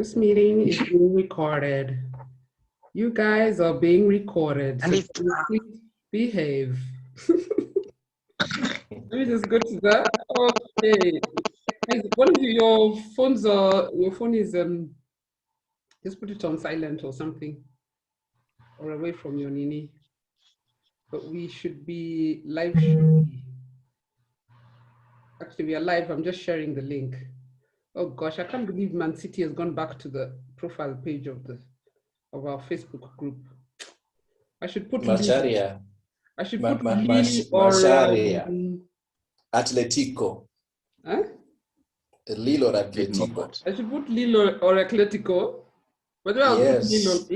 This meeting is being recorded. You guys are being recorded. So please behave. Let me just go to that. Okay. Guys, what if your phone is just put it on silent or something, or away from your nini. But we should be live shortly. Actually, we are live. I'm just sharing the link. Oh gosh, I can't believe Man City has gone back to the profile page of our Facebook group. I should put Macharia. I should put Lille or Atletico. Huh? Lille or Atletico. I should put Lille or Atletico. But I'll put Lille.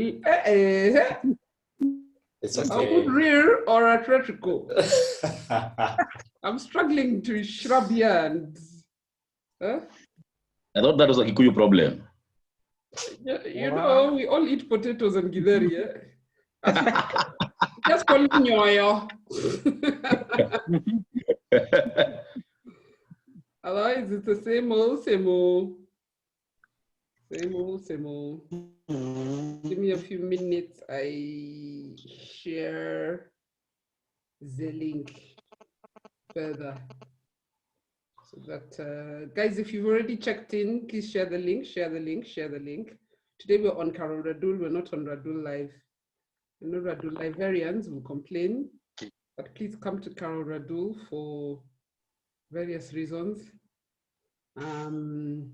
It's okay. I'll put Real or Atletico. I'm struggling to shrub here and I thought that was a Kikuyu problem. You know, we all eat potatoes and githeri. Just call it nyoyo. Otherwise, it's the same old. Give me a few minutes. I share the link further. So that, guys, if you've already checked in, please share the link. Today we're on Carol Radul. We're not on Radul Live. You know, Radul Liverians will complain, but please come to Carol Radul for various reasons. Kevin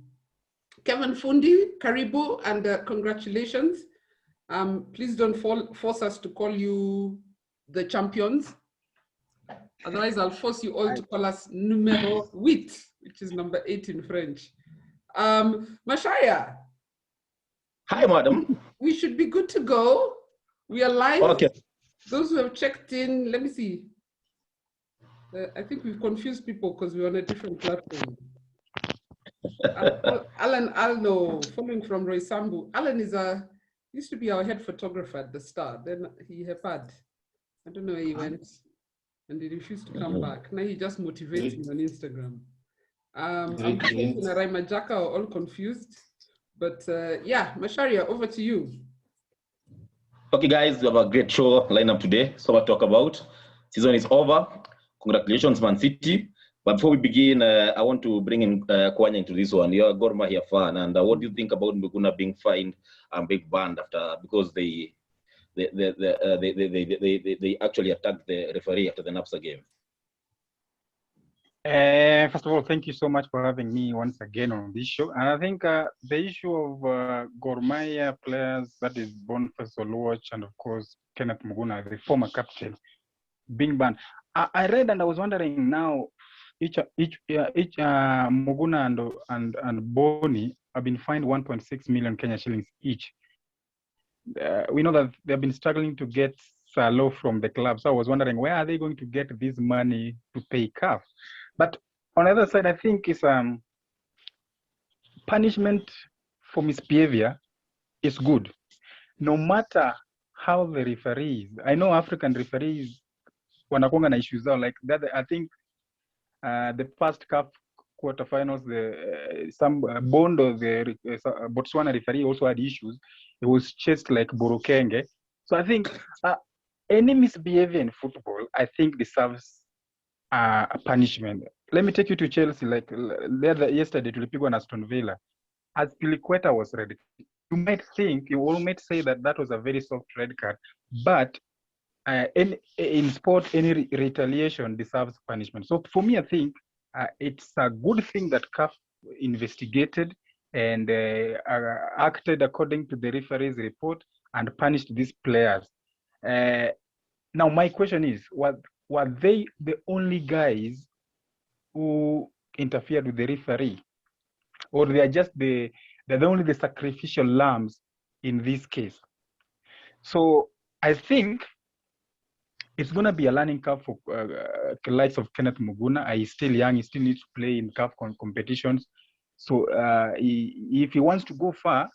Fundi, Karibu, and congratulations. Please don't force us to call you the champions. Otherwise, I'll force you all to call us numéro 8, which is number 8 in French. Mashaya. Hi, madam. We should be good to go. We are live. Okay. Those who have checked in, let me see. I think we've confused people because we're on a different platform. Alan Alno, following from Roy Sambu. Alan used to be our head photographer at the start. Then he had, I don't know where he went, and he refused to come back. Now he just motivates me on Instagram. I'm thinking Raima Jaka are all confused. But yeah, Masharia, over to you. Okay, guys, we have a great show lineup today. So what to talk about. Season is over. Congratulations, Man City. But before we begin, I want to bring in Kwanya into this one. You're a Gor Mahia fan, and what do you think about Muguna being fined and being banned after because they actually attacked the referee after the NAPSA game? First of all, thank you so much for having me once again on this show. And I think the issue of Gor Mahia players, that is Boniface Oluoch and of course Kenneth Muguna, the former captain, being banned. I read and I was wondering now, each Muguna and Boni have been fined 1.6 million Kenya shillings each. We know that they've been struggling to get Salo from the club. So I was wondering, where are they going to get this money to pay CAF? But on the other side, I think it's punishment for misbehavior is good. No matter how the referees, I know African referees, wanakuanga na issues out like that. I think the past CAF quarterfinals, some Bond of the Botswana referee also had issues. He was chased like Borokenge. So I think any misbehavior in football, I think deserves a punishment. Let me take you to Chelsea. Like yesterday, tulipigwa na Aston Villa. As Piliqueta was ready, you might say that was a very soft red card, but in sport, any retaliation deserves punishment. So for me, I think it's a good thing that CAF investigated and acted according to the referee's report and punished these players. Now, my question is, were they the only guys who interfered with the referee? Or they're only the sacrificial lambs in this case? So I think it's going to be a learning curve for the likes of Kenneth Muguna. He's still young. He still needs to play in CAF competitions. So if he wants to go far,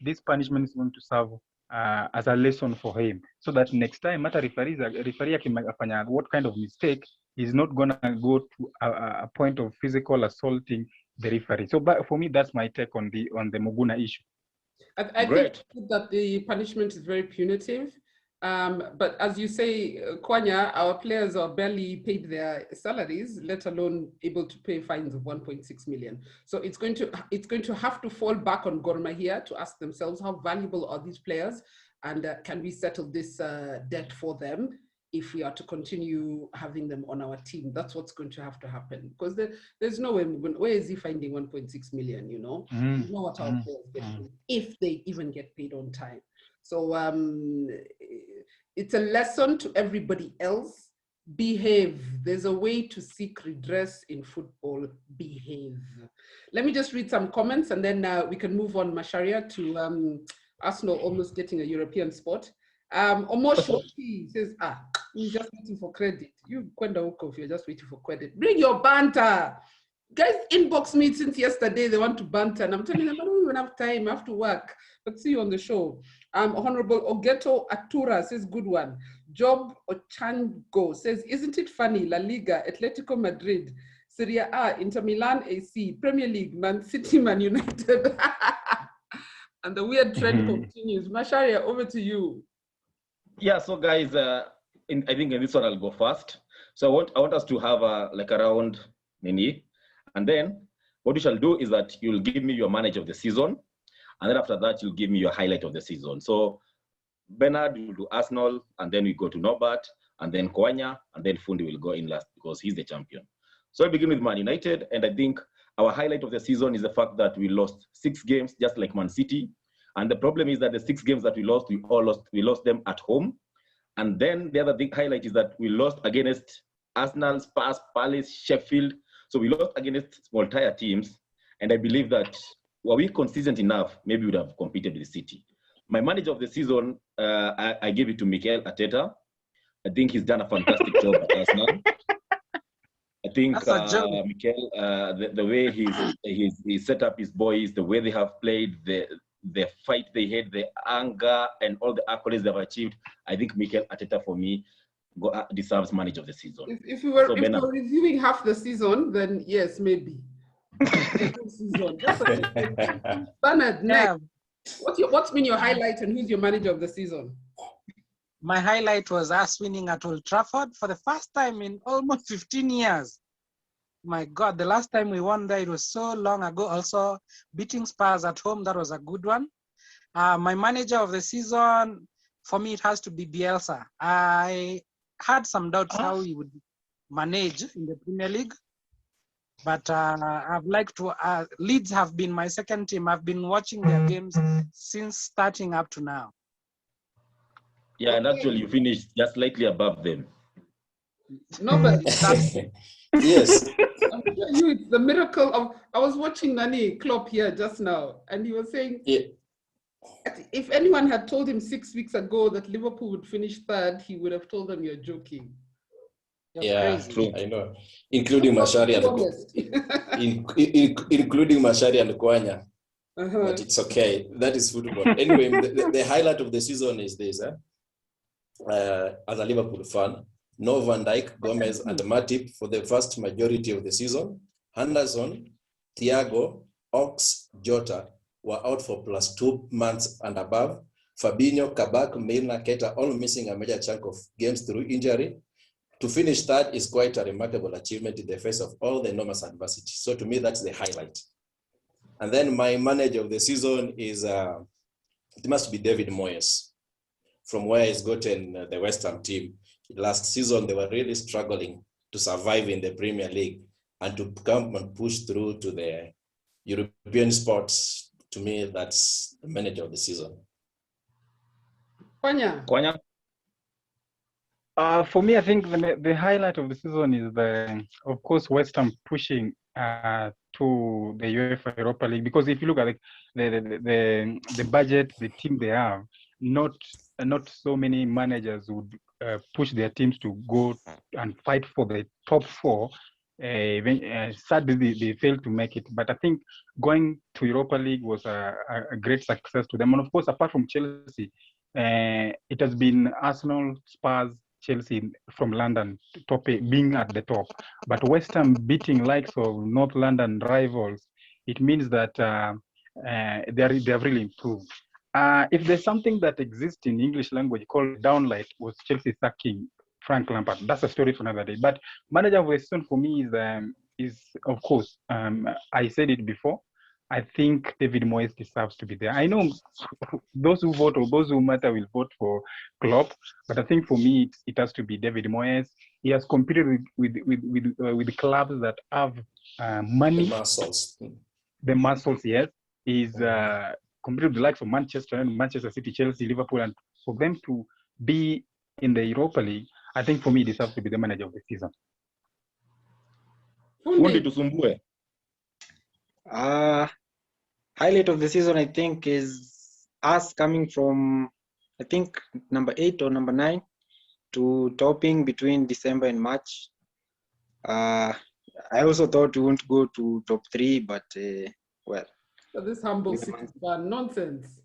this punishment is going to serve as a lesson for him, so that next time, referee akifanya what kind of mistake, he's not going to go to a point of physical assaulting the referee. So, but for me, that's my take on the Muguna issue. I Great. think that the punishment is very punitive. But as you say, Kwanya, our players are barely paid their salaries, let alone able to pay fines of 1.6 million. So it's going to have to fall back on Gor Mahia to ask themselves how valuable are these players, and can we settle this debt for them if we are to continue having them on our team. That's what's going to have to happen, because there's no way. Where is he finding 1.6 million? You know, you know what our players get paid, if they even get paid on time. So it's a lesson to everybody else. Behave. There's a way to seek redress in football. Behave. Let me just read some comments, and then we can move on, Masharia, to Arsenal almost getting a European spot. Omosho says, he's just waiting for credit. You, Kwenda Ukov, you're just waiting for credit. Bring your banter. Guys inbox me since yesterday, they want to banter, and I'm telling them, I don't even have time, I have to work. But see you on the show. Honorable Ogeto Atura says, good one. Job Ochango says, isn't it funny? La Liga, Atletico Madrid, Serie A, Inter Milan AC, Premier League, Man City, Man United. And the weird trend continues. Masharia, over to you. Yeah, so guys, I think in this one I'll go first. So I want us to have like a round, Nini. And then what we shall do is that you'll give me your manager of the season. And then after that, you'll give me your highlight of the season. So Bernard will do Arsenal, and then we go to Norbert, and then Kwanya, and then Fundi will go in last because he's the champion. So I begin with Man United, and I think our highlight of the season is the fact that we lost 6 games, just like Man City. And the problem is that the 6 games that we lost them at home. And then the other big highlight is that we lost against Arsenal, Spurs, Palace, Sheffield. So we lost against small tier teams. And I believe that were we consistent enough, maybe we would have competed with City. My manager of the season, I gave it to Mikel Arteta. I think he's done a fantastic job at Arsenal. I think Mikel, the way he's set up his boys, the way they have played, the fight they had, the anger, and all the accolades they've achieved, I think Mikel Arteta, for me, deserves manager of the season. If we were reviewing half the season, then yes, maybe. Bernard, next. What's been your highlight, and who's your manager of the season? My highlight was us winning at Old Trafford for the first time in almost 15 years. My God, the last time we won there, it was so long ago. Also, beating Spurs at home, that was a good one. My manager of the season, for me, it has to be Bielsa. I had some doubts how he would manage in the Premier League. But I've liked to, Leeds have been my second team. I've been watching their games since starting up to now. Yeah, and actually you finished just slightly above them. Nobody. Yes. I'm telling you, it's the miracle of, I was watching Nani Klopp here just now, and he was saying, if anyone had told him 6 weeks ago that Liverpool would finish third, he would have told them you're joking. You're crazy. I know. Including Mashari and including Mashari and Kwanya. But it's okay. That is football. Anyway, the highlight of the season is this. As a Liverpool fan, no Van Dijk, Gomez, and Matip for the vast majority of the season. Henderson, Thiago, Ox, Jota were out for +2 months and above. Fabinho, Kabak, Milner, Keita all missing a major chunk of games through injury. To finish third is quite a remarkable achievement in the face of all the enormous adversity. So to me, that's the highlight. And then my manager of the season is, it must be David Moyes, from where he's gotten the West Ham team. Last season, they were really struggling to survive in the Premier League and to come and push through to the European spots. To me, that's the manager of the season. Kwanya? For me, I think the highlight of the season is of course, West Ham pushing to the UEFA Europa League, because if you look at the budget, the team they have, not so many managers would push their teams to go and fight for the top 4. Sadly, they failed to make it. But I think going to Europa League was a great success to them. And of course, apart from Chelsea, it has been Arsenal, Spurs, Chelsea from London being at the top. But West Ham beating likes of North London rivals, it means that they have really improved. If there's something that exists in English language called downlight, was Chelsea sacking Frank Lampard. That's a story for another day. But manager of the season for me is of course, I said it before. I think David Moyes deserves to be there. I know those who vote or those who matter will vote for Klopp, but I think for me it has to be David Moyes. He has competed with clubs that have money, the muscles. Yes, he's competed with the likes of Manchester and Manchester City, Chelsea, Liverpool, and for them to be in the Europa League, I think for me, this has to be the manager of the season. Fundi tusumbue. Highlight of the season, I think, is us coming from, I think, number 8 or number 9 to topping between December and March. I also thought we won't go to top 3, but well. So this humble city fan nonsense.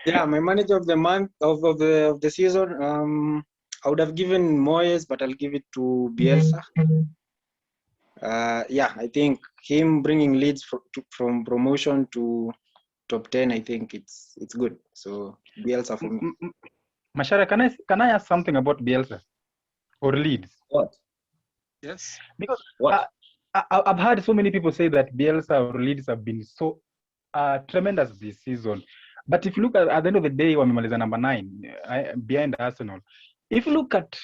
Yeah, my manager of the month of the season, I would have given Moyes, but I'll give it to Bielsa. Yeah, I think him bringing Leeds from promotion to top 10, I think it's good. So Bielsa for me. Mashara, can I ask something about Bielsa or Leeds? What? Yes. Because What? I've heard so many people say that Bielsa or Leeds have been so tremendous this season. But if you look at the end of the day, wamemaliza number 9 behind Arsenal. If you look at,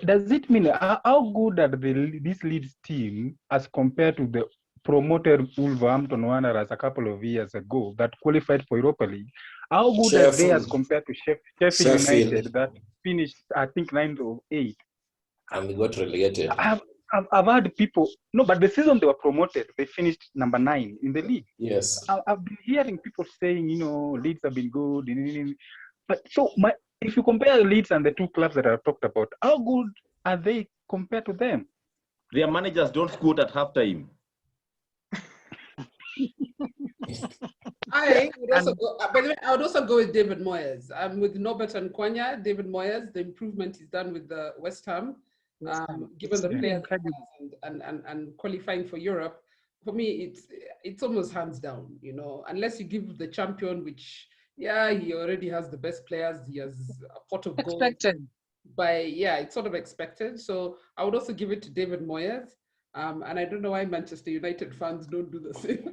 does it mean how good are this Leeds team as compared to the promoted Wolverhampton Wanderers a couple of years ago that qualified for Europa League? How good are they as compared to Sheffield United that finished, I think, 9th or 8th? And got relegated. I've heard people, no, but the season they were promoted, they finished number 9 in the league. Yes. I've been hearing people saying, Leeds have been good. But so, if you compare Leeds and the two clubs that I've talked about, how good are they compared to them? Their managers don't score at halftime. I would also go, by the way, I would also go with David Moyes. I'm with Norbert and Kwanya. David Moyes, the improvement he's done with the West Ham. Given the players and qualifying for Europe, for me, it's almost hands down, unless you give the champion, which, yeah, he already has the best players, he has a pot of gold. Expected. It's sort of expected. So I would also give it to David Moyes. And I don't know why Manchester United fans don't do the same.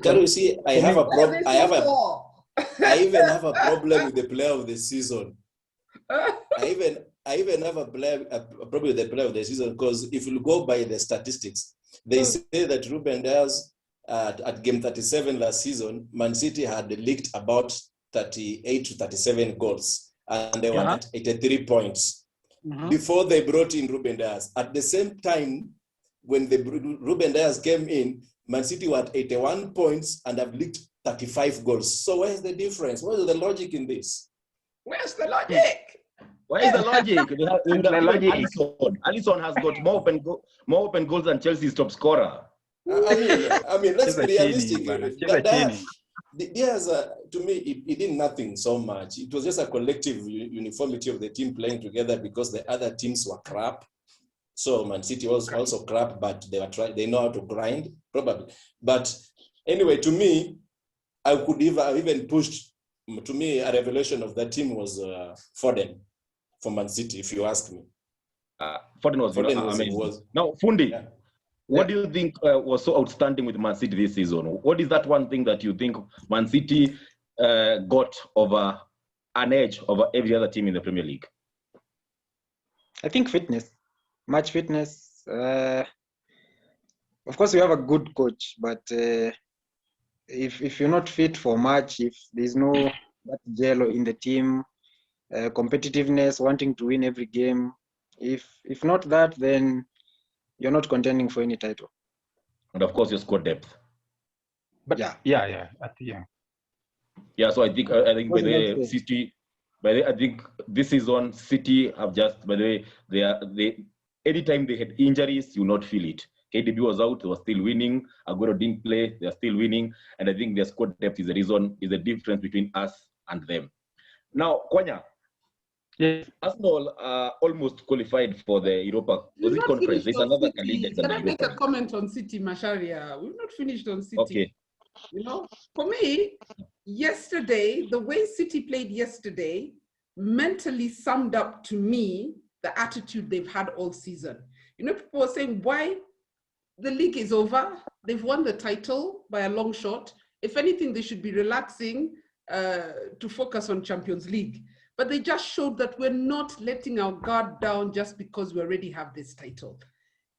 Can you see, I have a problem. I even have a problem with the player of the season. I even have a problem with the player of the season because if you go by the statistics, they say that Ruben Dias at game 37 last season, Man City had leaked about 38 to 37 goals and they were at 83 points before they brought in Ruben Dias. At the same time, when Ruben Dias came in, Man City were at 81 points and have leaked 35 goals. So where's the difference? What is the logic in this? Where's the logic? Where is the logic? Alisson has got more open goals than Chelsea's top scorer. I mean, let's be realistic. Diaz, to me, he did nothing so much. It was just a collective uniformity of the team playing together because the other teams were crap. So Man City was also crap, but they know how to grind, probably. But anyway, to me, I could even pushed. To me, a revelation of that team was Foden for Man City, if you ask me. Foden was amazing. Now, Fundi, what do you think was so outstanding with Man City this season? What is that one thing that you think Man City got over an edge over every other team in the Premier League? I think fitness, match fitness. Of course, we have a good coach, but if you're not fit for match, if there's no that jello in the team, competitiveness, wanting to win every game, if not that, then you're not contending for any title. And of course, your squad depth. But yeah. So I think by the way, City. I think this season City have just, by the way, they anytime they had injuries, you not feel it. KDB was out, they were still winning. Aguero didn't play, they are still winning. And I think their squad depth is the difference between us and them. Now, Kwanya, Yes. Arsenal almost qualified for the Europa. Was We've it not conference? finished It's on another City. league. Can I make a comment on City, Masharia? We've not finished on City. Okay. You know, for me, yesterday, the way City played yesterday mentally summed up to me the attitude they've had all season. You know, people were saying, why? The league is over. They've won the title by a long shot. If anything, they should be relaxing to focus on Champions League. But they just showed that we're not letting our guard down just because we already have this title.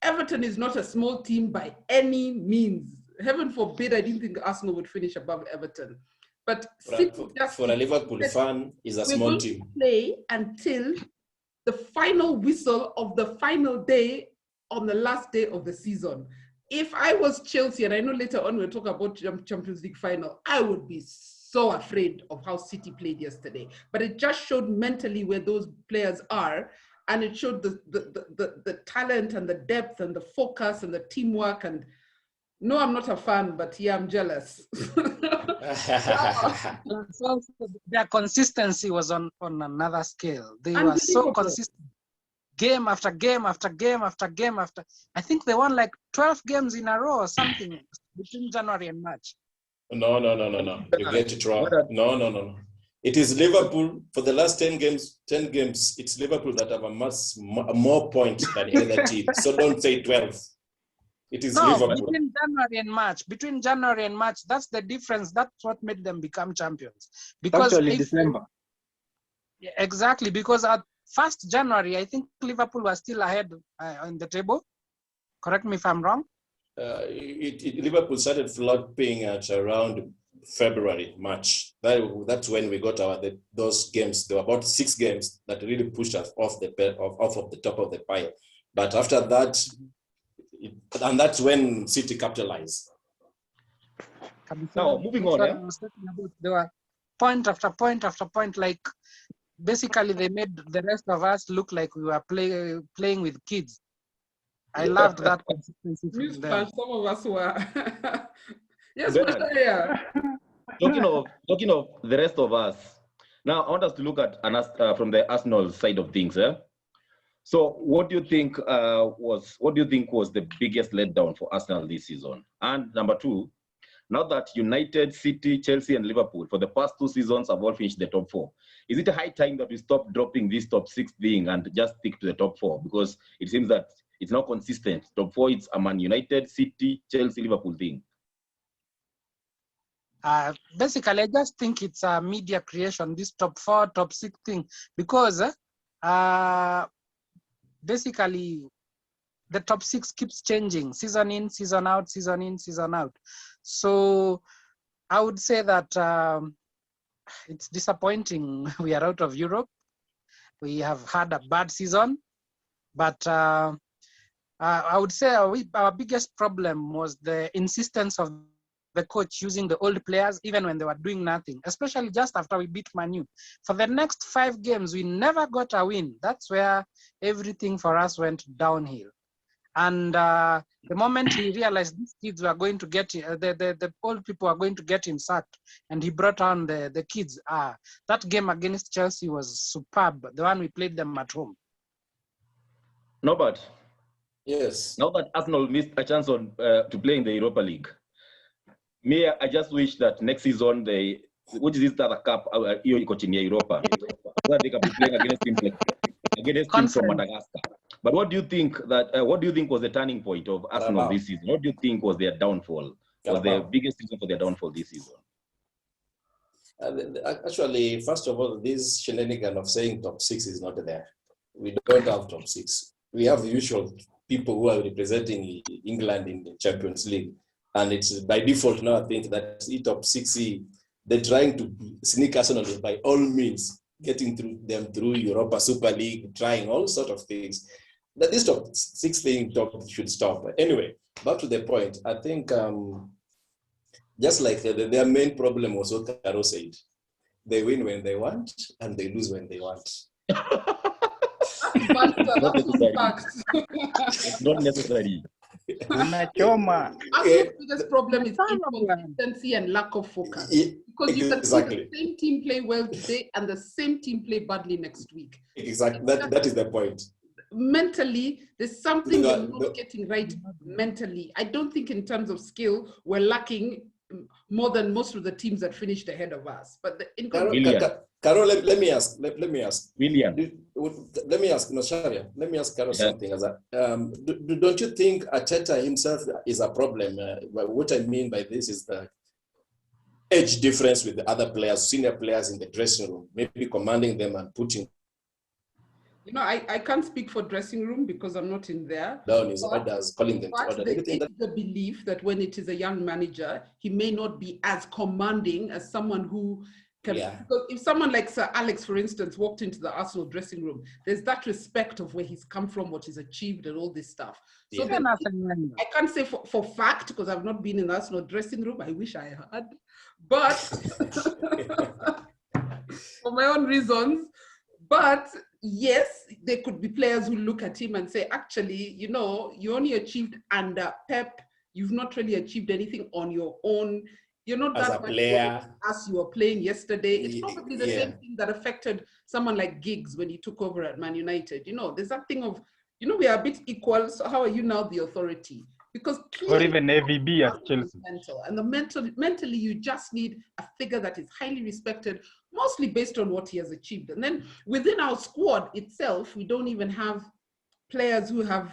Everton is not a small team by any means. Heaven forbid, I didn't think Arsenal would finish above Everton. But for a Liverpool fan, is a small team. Play until the final whistle of the final day on the last day of the season. If I was Chelsea, and I know later on we'll talk about Champions League final, I would be so afraid of how City played yesterday. But it just showed mentally where those players are, and it showed the talent and the depth and the focus and the teamwork. And no, I'm not a fan, but yeah, I'm jealous. Their consistency was on another scale. They were so consistent. Game after game after game after game after. I think they won like 12 games in a row or something between January and March. No. You get it wrong. No. It is Liverpool for the last 10 games. It's Liverpool that have more points than any other team. So don't say 12. It is Liverpool. Between January and March, that's the difference. That's what made them become champions. Because actually December. Exactly, because at 1st January, I think Liverpool was still ahead on the table. Correct me if I'm wrong. Liverpool started flopping at around February, March. That's when we got those games. There were about 6 games that really pushed us off of the top of the pile. But after that, and that's when City capitalized. Now, moving on. There were point after point after point. Like, basically, they made the rest of us look like we were playing with kids. I loved that consistency from them. Some of us were. Yes, Talking of the rest of us, now I want us to look at from the Arsenal side of things. So, what do you think was the biggest letdown for Arsenal this season? And number 2, now that United, City, Chelsea, and Liverpool for the past 2 seasons have all finished the top 4, is it a high time that we stop dropping this top 6 thing and just stick to the top 4? Because it seems that it's not consistent. Top 4, it's a Man United, City, Chelsea, Liverpool thing. Basically, I just think it's a media creation, this top 4, top 6 thing, because basically the top 6 keeps changing, season in, season out, season in, season out. So I would say that it's disappointing. We are out of Europe. We have had a bad season, but I would say our biggest problem was the insistence of the coach using the old players even when they were doing nothing, especially just after we beat Man U. For the next 5 games, we never got a win. That's where everything for us went downhill. And the moment he realized these kids were going to get, the old people are going to get him sacked, and he brought on the kids. That game against Chelsea was superb, the one we played them at home. No, but yes. Now that Arsenal missed a chance to play in the Europa League, I just wish that next season which is this other cup, coaching Europa, where they can be playing against teams from Madagascar. But what do you think was the turning point of Arsenal this season? What do you think was their downfall? Was the biggest reason for their downfall this season? Actually, first of all, this shenanigan of saying top 6 is not there. We don't have top 6. We have the usual people who are representing England in the Champions League. And it's by default now, I think that top 6, they're trying to sneak Arsenal by all means, getting through Europa Super League, trying all sorts of things. That this top 6 thing should stop. Anyway, back to the point. I think just like their main problem was what Terrace said. They win when they want and they lose when they want. It's not necessary. Unachoma. Arsenal's biggest problem is inconsistency and lack of focus. Because you can see the same team play well today and the same team play badly next week. Exactly. That is the point. Mentally, there's something we're not getting right mentally. I don't think in terms of skill, we're lacking more than most of the teams that finished ahead of us. But Carol, let me ask. William. Let me ask, Sharia. Let me ask Carol something. As don't you think Arteta himself is a problem? What I mean by this is the age difference with the other players, senior players in the dressing room, maybe commanding them and putting. You know, I can't speak for dressing room because I'm not in there. Down his orders, calling them to order. There is the belief that when it is a young manager, he may not be as commanding as someone who can. Yeah. Because if someone like Sir Alex, for instance, walked into the Arsenal dressing room, there's that respect of where he's come from, what he's achieved, and all this stuff. So I can't say for fact because I've not been in the Arsenal dressing room. I wish I had, but for my own reasons. But yes, there could be players who look at him and say, actually, you know, you only achieved under Pep. You've not really achieved anything on your own. You're not as that a player as you were playing yesterday. It's probably the same thing that affected someone like Giggs when he took over at Man United. You know, there's that thing of, you know, we are a bit equal. So how are you now the authority? Because or even AVB at Chelsea. Mentally, you just need a figure that is highly respected, mostly based on what he has achieved. And then within our squad itself, we don't even have players who have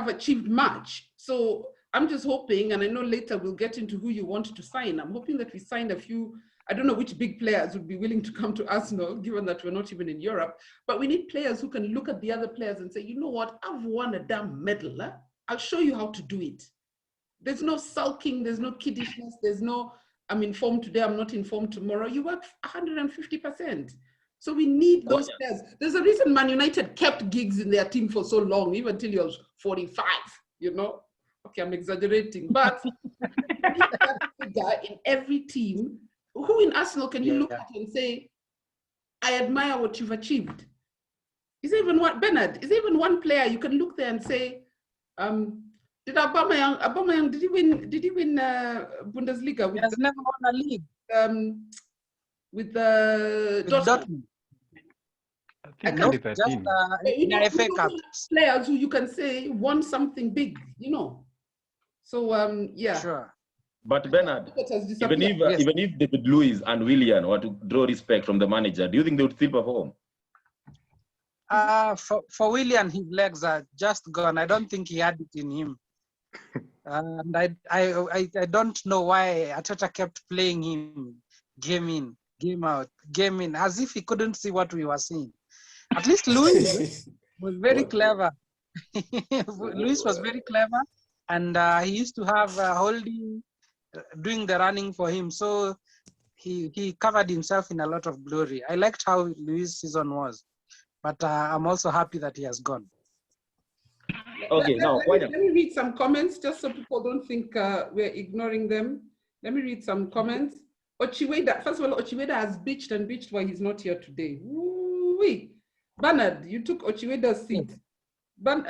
achieved much. So I'm just hoping, and I know later we'll get into who you want to sign. I'm hoping that we sign a few. I don't know which big players would be willing to come to Arsenal, given that we're not even in Europe, but we need players who can look at the other players and say, you know what, I've won a damn medal. Huh? I'll show you how to do it. There's no sulking, there's no kiddishness, there's no, I'm in form today, I'm not in form tomorrow. You work 150%. So we need those players. There's a reason Man United kept Giggs in their team for so long, even until he was 45, you know? Okay, I'm exaggerating, but we need that figure in every team. Who in Arsenal can you look at and say, I admire what you've achieved? Is there even one, Bernard, is there even one player you can look there and say, did Aubameyang, did he win Bundesliga? He has never won a league. With Dortmund. I think just in FA Cup. Players who you can say won something big, you know. So yeah. Sure. But Bernard, even if David Luiz and Willian were to draw respect from the manager, do you think they would still perform? For Willian, his legs are just gone. I don't think he had it in him. And I don't know why Arteta kept playing him game in, game out, game in, as if he couldn't see what we were seeing. At least Luiz was very clever. Luiz was very clever, and he used to have Holding doing the running for him. So he covered himself in a lot of glory. I liked how Luiz's season was, but I'm also happy that he has gone. Okay, now let me read some comments just so people don't think we're ignoring them. Let me read some comments. Ochiweda, first of all, Ochiweda has bitched and bitched why he's not here today. Woo-wee. Bernard, you took Ochiweda's seat. Know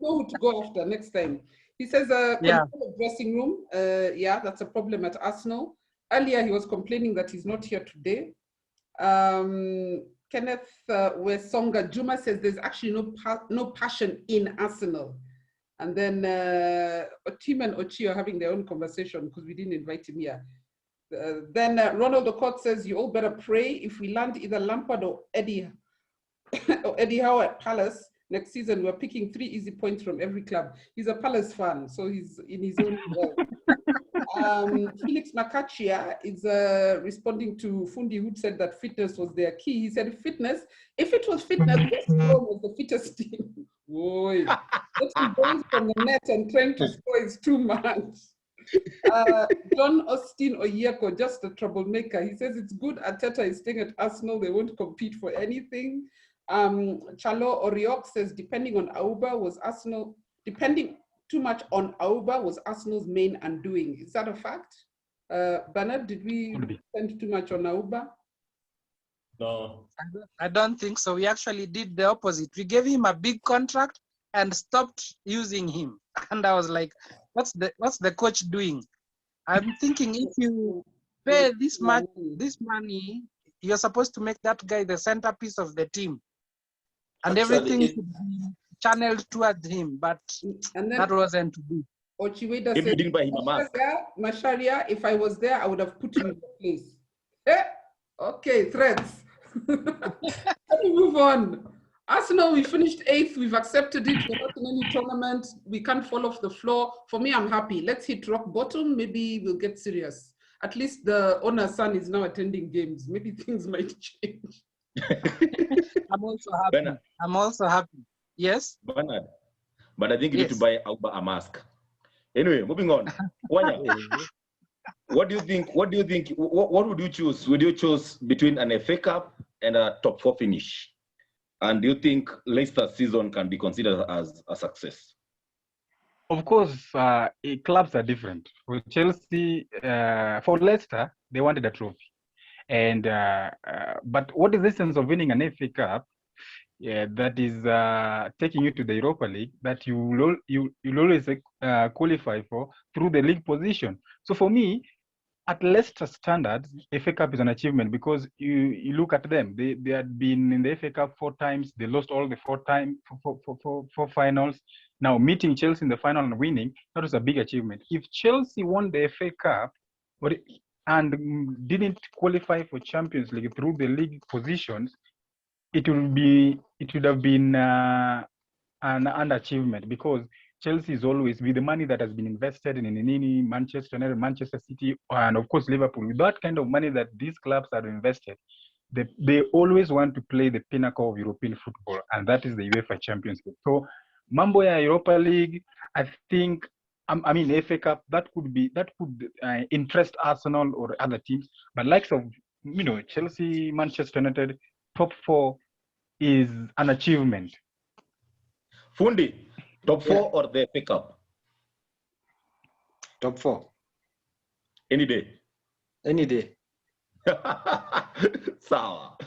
who to go after next time. He says, dressing room. That's a problem at Arsenal. Earlier, he was complaining that he's not here today. Kenneth Wesonga Juma says there's actually no passion in Arsenal. And then Otim and Ochi are having their own conversation because we didn't invite him here. Then Ronald Okot says, you all better pray if we land either Lampard or Eddie Howe at Palace next season. We're picking 3 easy points from every club. He's a Palace fan, so he's in his own world. Felix Makachia is responding to Fundi, who said that fitness was their key. He said fitness, if it was fitness, West Brom was the fittest team. Boy, getting balls from the net and trying to score is too much. John Austin Oyeko, just a troublemaker. He says it's good Arteta is staying at Arsenal. They won't compete for anything. Chalo Oriok says depending too much on Auba was Arsenal's main undoing. Is that a fact? Bernard, did we spend too much on Auba? No. I don't think so. We actually did the opposite. We gave him a big contract and stopped using him. And I was like, what's the coach doing? I'm thinking if you pay this money, you're supposed to make that guy the centerpiece of the team. And Actually, everything should be channeled towards him, but And then that wasn't to be. Ochiweda If you said, didn't buy him a mask. Masharia, if I was there, I would have put you in your place. Okay, threats. Let me move on. Arsenal, we finished 8th. We've accepted it. We're not in any tournament. We can't fall off the floor. For me, I'm happy. Let's hit rock bottom. Maybe we'll get serious. At least the owner's son is now attending games. Maybe things might change. I'm also happy. Bernard. I'm also happy. Yes? Bernard, but I think you need to Yes. buy Auba a mask. Anyway, moving on. Wanya, what do you think? What would you choose? Would you choose between an FA Cup and a top 4 finish? And do you think Leicester's season can be considered as a success? Of course, clubs are different. For Chelsea, for Leicester, they wanted a trophy. And but what is the essence of winning an FA Cup? Yeah, that is taking you to the Europa League that you'll always qualify for through the league position. So for me, at Leicester standards, FA Cup is an achievement because you look at them. They had been in the FA Cup 4 times. They lost all the 4 finals. Now meeting Chelsea in the final and winning, that was a big achievement. If Chelsea won the FA Cup and didn't qualify for Champions League through the league positions, it would have been an underachievement because Chelsea is always with the money that has been invested in Manchester United, Manchester City, and of course Liverpool. With that kind of money that these clubs have invested, they always want to play the pinnacle of European football, and that is the UEFA Champions League. So, Mambo ya Europa League, I think, I mean FA Cup, that could interest Arsenal or other teams, but likes of Chelsea, Manchester United, top 4 is an achievement. Fundi, top 4 or the FA Cup? Top 4. Any day. Any day. Sawa.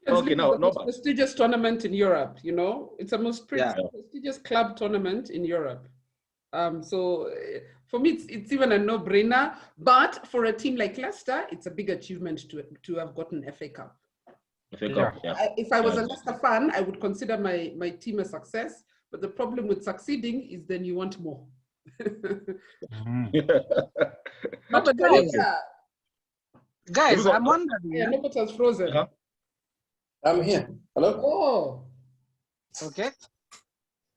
Okay, now, the most prestigious tournament in Europe, it's a most prestigious club tournament in Europe. So for me, it's even a no-brainer. But for a team like Leicester, it's a big achievement to have gotten FA Cup. FA Cup, yeah. If I was a Leicester fan, I would consider my team a success. But the problem with succeeding is then you want more. But guys, I'm wondering. Yeah, nobody has frozen. Uh-huh. I'm here. Hello? Oh. Okay.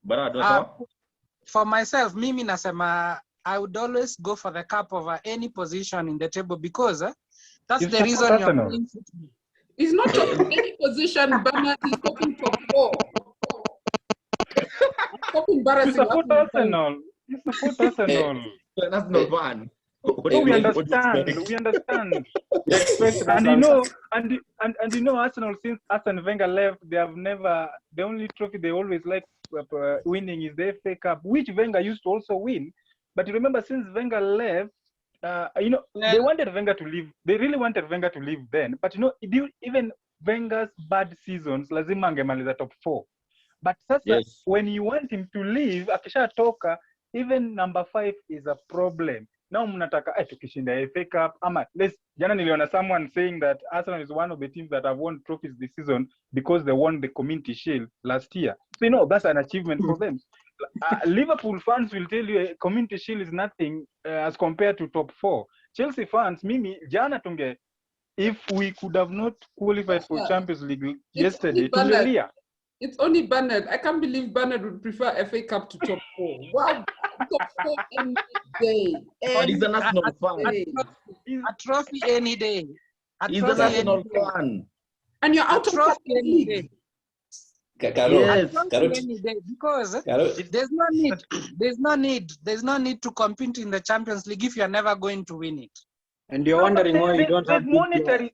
Bernard, for myself, Mimi Nasema, I would always go for the cup over any position in the table because that's the reason you're playing football. He's not talking any position, Bernard. He's talking top 4. You support Arsenal. That's not fun. We understand. And Arsenal, since Arsene Wenger left, the only trophy they always like winning is the FA Cup, which Wenger used to also win. But you remember, since Wenger left, they wanted Wenger to leave. They really wanted Wenger to leave then. But even Wenger's bad seasons, lazima angemaliza top 4. But when you want him to leave, akishatoka, even number 5 is a problem. Now mnataka tukishinda FA Cup jana niliona someone saying that Arsenal is one of the teams that have won trophies this season because they won the Community Shield last year. So that's an achievement for them. Liverpool fans will tell you Community Shield is nothing as compared to top 4. Chelsea fans, Mimi, jana if we could have not qualified for Champions League yesterday, it's only Bernard. I can't believe Bernard would prefer FA Cup to top 4. Wow, top 4 any day. He's a national fan. A trophy any day. He's a national fan. And you're out of trophy any day. Yes. Because there's no need to compete in the Champions League if you're never going to win it. And you're wondering why you don't have monetary.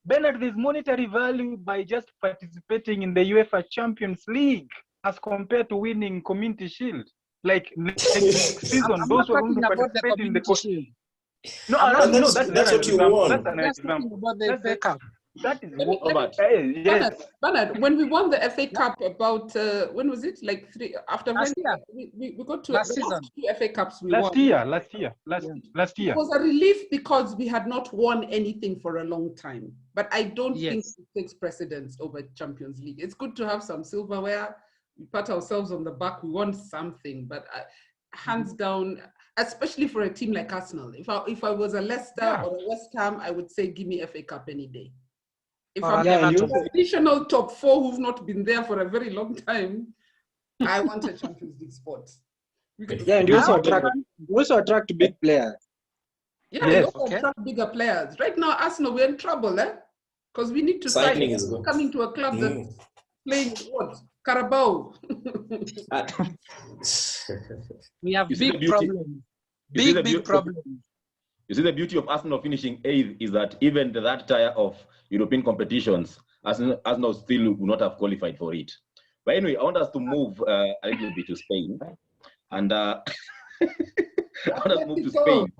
Bernard, there's monetary value by just participating in the UEFA Champions League as compared to winning Community Shield. Like next season, those who are going to participate in the Shield. That's what you want. That's an example. About the FA Cup. That is Let me- yes. Bernard, when we won the FA Cup about when was it? Like after Last year. we got to Last the season. last 2 FA Cups we Last won. year. It was a relief because we had not won anything for a long time. But I don't think it takes precedence over Champions League. It's good to have some silverware. We pat ourselves on the back. We want something, but hands down, especially for a team like Arsenal. If I was a Leicester or a West Ham, I would say give me FA Cup any day. If I'm a traditional top 4 who've not been there for a very long time, I want a Champions League spot. Yeah, and you also attract big players. Yeah, you also attract bigger players. Right now, Arsenal, we're in trouble, because we need to Signing is good. coming to a club that's playing what? Carabao. We have big problems. Big problems. You see, the beauty of Arsenal finishing 8th is that even that tier of European competitions, Arsenal still would not have qualified for it. But anyway, I want us to move a little bit to Spain. And I want us to move to Spain.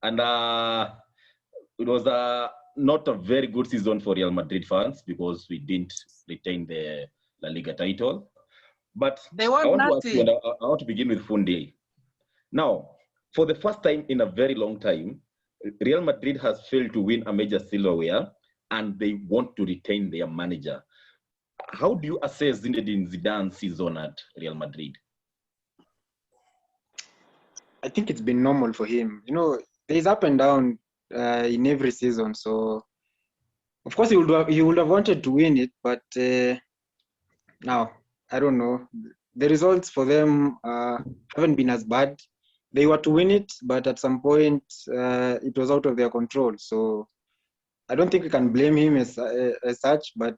And it was not a very good season for Real Madrid fans because we didn't retain the La Liga title. But I want to begin with Funde. Now, for the first time in a very long time, Real Madrid has failed to win a major silverware, and they want to retain their manager. How do you assess Zinedine Zidane's season at Real Madrid? I think it's been normal for him. You know, there's up and down in every season. So, of course, he would have wanted to win it, but now I don't know. The results for them haven't been as bad. They were to win it, but at some point it was out of their control. So I don't think we can blame him as such, but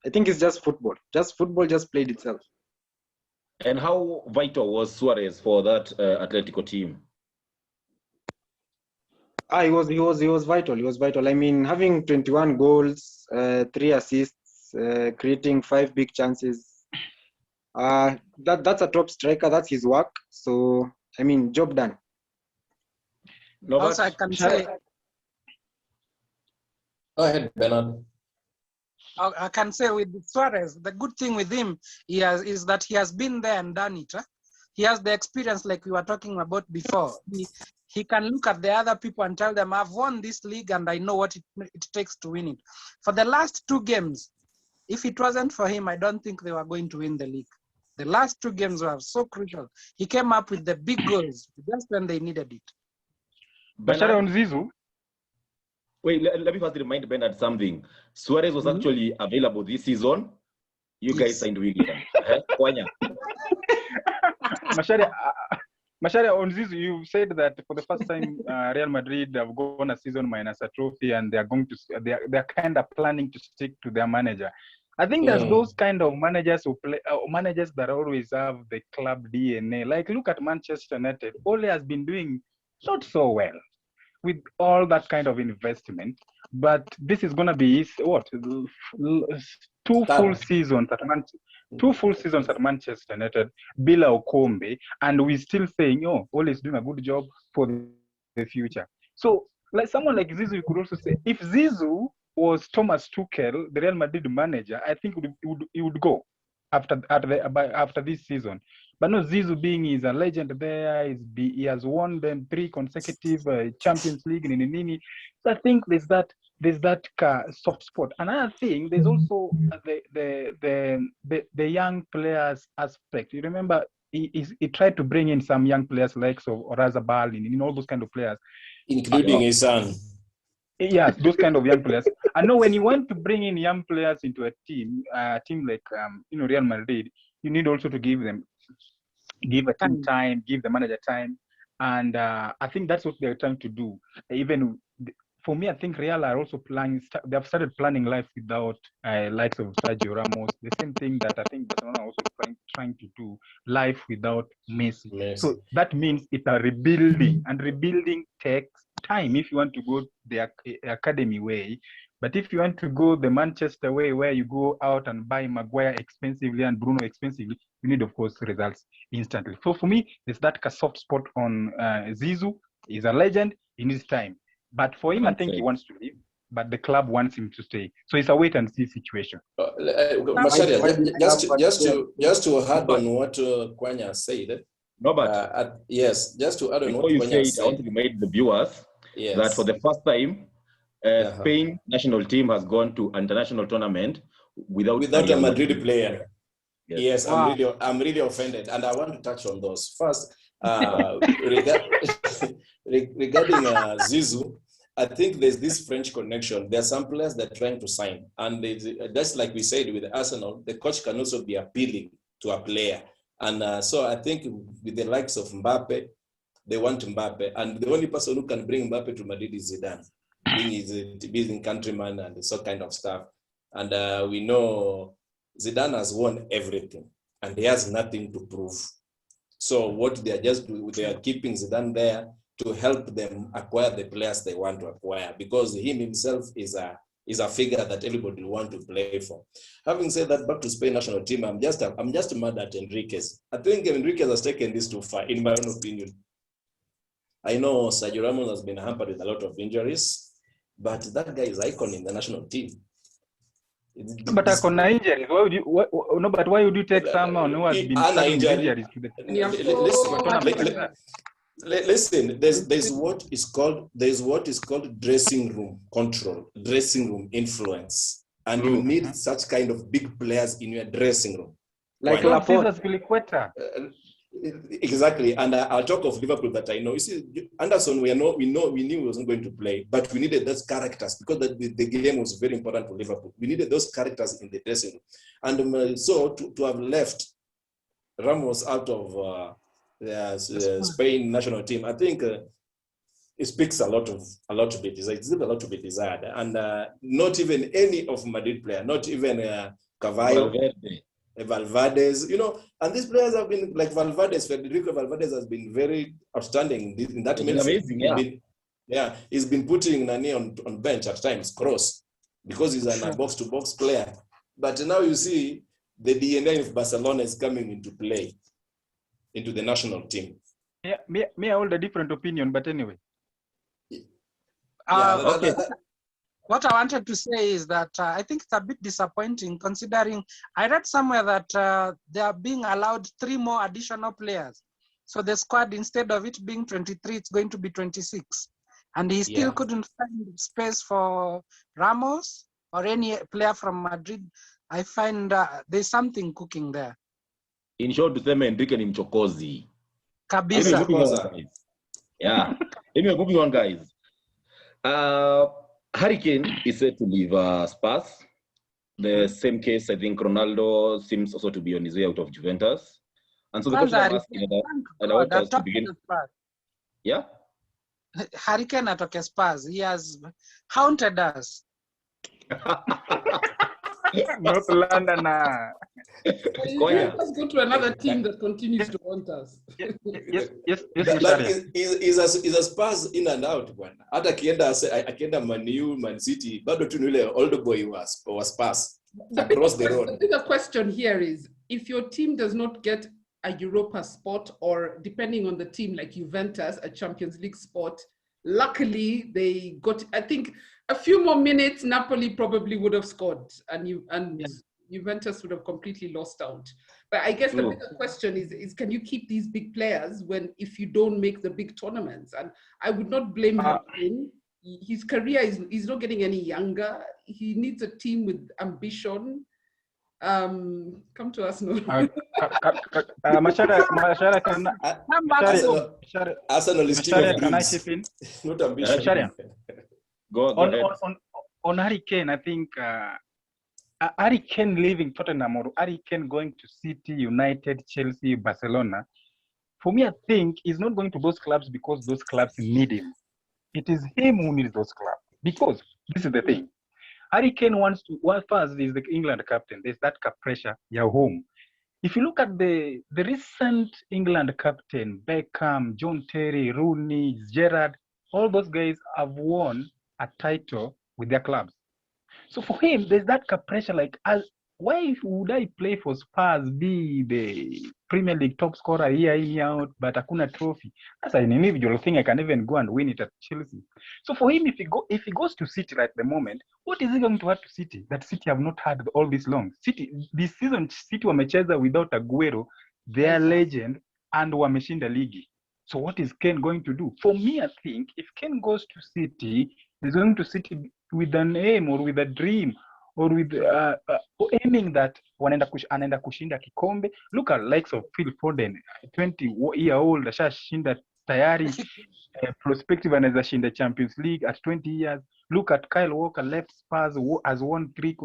I think it's just football. Football just played itself. And how vital was Suarez for that Atletico team? He was vital. He was vital. I mean, having 21 goals, 3 assists, creating 5 big chances. That's a top striker. That's his work. So I mean, job done. Also, I can say. Go ahead, Bernard. I can say with Suarez, the good thing with him is that he has been there and done it. Huh? He has the experience like we were talking about before. He can look at the other people and tell them, I've won this league and I know what it takes to win it. For the last 2 games, if it wasn't for him, I don't think they were going to win the league. The last 2 games were so crucial. He came up with the big goals just when they needed it. Bashara on Zizou. Wait, let me first remind Bernard something. Suarez was actually available this season. You guys signed William. Mashari, on Zizou, you said that for the first time, Real Madrid have gone a season minus a trophy, and they're kind of planning to stick to their manager. I think there's those kind of managers who play, managers that always have the club DNA. Like, look at Manchester United. Ole has been doing not so well with all that kind of investment, but this is going to be what 2 full seasons at Manchester United, Bila Okombe, and we're still saying, Ole is doing a good job for the future. So, like someone like Zizou, you could also say, if Zizou was Thomas Tuchel, the Real Madrid manager, I think he would go after this season. But no, Zizou being is a legend there, he has won them 3 consecutive Champions League. So I think there's that soft spot. Another thing, there's also the young players aspect. You remember he tried to bring in some young players like Orazabal and all those kind of players, including his son. Yes, those kind of young players. I know when you want to bring in young players into a team like Real Madrid, you need also to give a team time, give the manager time, and I think that's what they're trying to do. Even for me, I think Real are also planning. They have started planning life without likes of Sergio Ramos. The same thing that I think Barcelona are also trying to do, life without Messi. So that means it's a rebuilding, and rebuilding takes time if you want to go the academy way. But if you want to go the Manchester way, where you go out and buy Maguire expensively and Bruno expensively, you need, of course, results instantly. So for me, there's that soft spot on Zizou. He's a legend. He needs time. But for him, I think he wants to leave. but the club wants him to stay. So it's a wait and see situation. Macharia, just to add on what Kwanya said. No, but yes, just to add on before what you Kwanya say it, said. I want to remind the viewers that for the first time, Spain national team has gone to international tournament without a Madrid player. Yes, Wow. I'm really offended, and I want to touch on those first. Regarding Zizou, I think there's this French connection. There are some players that are trying to sign, and that's like we said with Arsenal. The coach can also be appealing to a player, and so I think with the likes of Mbappe, they want Mbappe, and the only person who can bring Mbappe to Madrid is Zidane, being his countryman and so kind of stuff. And we know Zidane has won everything, and he has nothing to prove. So what they are just doing, they are keeping Zidane there to help them acquire the players they want to acquire, because he himself is a figure that everybody will want to play for. Having said that, back to Spain national team, I'm just mad at Enriquez. I think Enriquez has taken this too far, in my own opinion. I know Sergio Ramos has been hampered with a lot of injuries, but that guy is icon in the national team. But icon injuries. Why would you? No, but why would you take someone who has been suffering injuries to the team? Listen, there's what is called dressing room control, dressing room influence, and you need such kind of big players in your dressing room. Like Laporte. Exactly, and I'll talk of Liverpool that I know. You see, Anderson, we knew he wasn't going to play, but we needed those characters because the game was very important for Liverpool. We needed those characters in the dressing room, and so to have left Ramos out of the Spain national team, I think it speaks a lot to be desired, and not even any of Madrid player, not even Cavallo. Valverde's, and these players have been like Federico Valverde has been very outstanding in that midfield. Amazing, He's been putting Nani on bench at times, cross, because he's a box-to-box player. But now you see the DNA of Barcelona is coming into play, into the national team. Yeah, me I hold a different opinion, but anyway. Okay. What I wanted to say is that I think it's a bit disappointing, considering I read somewhere that they are being allowed 3 more additional players. So the squad, instead of it being 23, it's going to be 26. And he still couldn't find space for Ramos or any player from Madrid. I find there's something cooking there. In short, to say Enrique ni mchokozi. Kabisa. Yeah. Anyway, moving on, guys. Harry Kane is said to leave Spurs. The same case, I think Ronaldo seems also to be on his way out of Juventus. And so the question I'm asking and I want us to begin. Yeah? Harry Kane atoke Spurs. He has haunted us. North London. Let's go to another team that continues to haunt us. Yes. Is a Spurs in and out, bwana. Hata akienda Man U, Man City, bado tu yule old boy was Spurs across the road. The question here is, if your team does not get a Europa spot, or depending on the team like Juventus, a Champions League spot, luckily they got, I think, a few more minutes, Napoli probably would have scored, and Juventus would have completely lost out. But I guess the bigger question is can you keep these big players if you don't make the big tournaments? And I would not blame him. His career is not getting any younger. He needs a team with ambition. Come to us now. Arsenal is team of dreams, not ambition. Go ahead. On Harry Kane, I think Harry Kane leaving Tottenham or Harry Kane going to City, United, Chelsea, Barcelona, for me, I think he's not going to those clubs because those clubs need him. It is him who needs those clubs. Because this is the thing. Harry Kane wants to, first is the England captain. There's that pressure, you're home. If you look at the recent England captain, Beckham, John Terry, Rooney, Gerrard, all those guys have won a title with their clubs. So for him, there's that pressure, like, why would I play for Spurs, be the Premier League top scorer year in, year out, but hakuna trophy? That's an individual thing. I can even go and win it at Chelsea. So for him, if he goes to City right at the moment, what is he going to add to City that City have not had all this long? City this season, City wamecheza without Aguero, their legend, and wameshinda ligi. So what is Ken going to do? For me, I think if Ken goes to City, he's going to City with an aim or with a dream or with aiming that anaenda kushinda kikombe. Look at likes of Phil Foden, 20-year-old, ashashinda tayari. Prospective anaweza shinda Champions League at 20 years. Look at Kyle Walker, left Spurs, has won three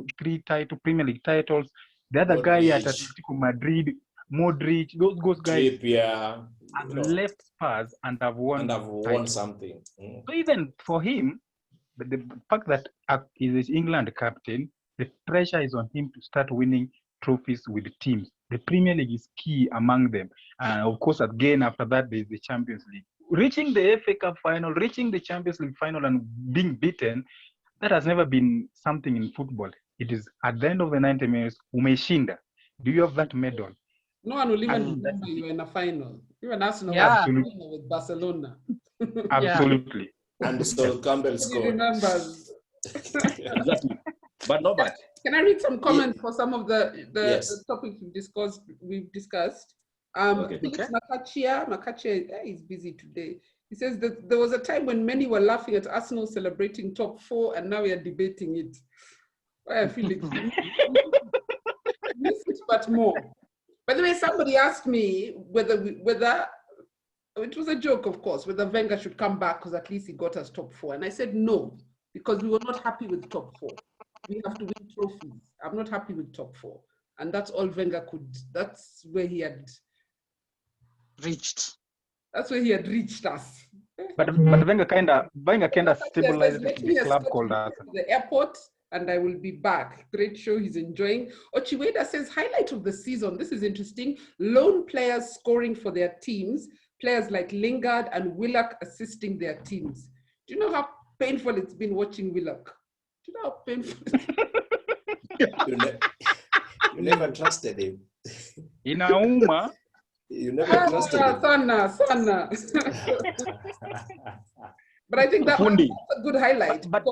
Premier League titles. The other guy at Atletico Madrid, Modric, those guys Trippier, have left Spurs and have won something. So even for him, the fact that he's England captain, the pressure is on him to start winning trophies with the teams. The Premier League is key among them. And of course, again, after that, there's the Champions League. Reaching the FA Cup final, reaching the Champions League final and being beaten, that has never been something in football. It is at the end of the 90 minutes, umeshinda. Do you have that medal? No one will even remember you in a final. Even Arsenal with Barcelona. Absolutely. And Sol Campbell scored. Remembers. Exactly. But can I read some comments for some of the topics we've discussed? Felix Makachia is busy today. He says that there was a time when many were laughing at Arsenal celebrating top 4, and now we are debating it. Well, Felix, miss it, but more. By the way, somebody asked me whether it was a joke, of course, whether Wenger should come back because at least he got us top 4. And I said no, because we were not happy with top 4. We have to win trophies. I'm not happy with top 4. And that's all Wenger could. That's where he had reached. That's where he had reached us. But Wenger kind of stabilized the club called us. The airport, and I will be back. Great show he's enjoying. Ochiweda says, highlight of the season. This is interesting. Lone players scoring for their teams. Players like Lingard and Willock assisting their teams. Do you know how painful it's been watching Willock? Do you know how painful You never trusted him. Inauma. You never trusted him. Sana. But I think that's a good highlight. But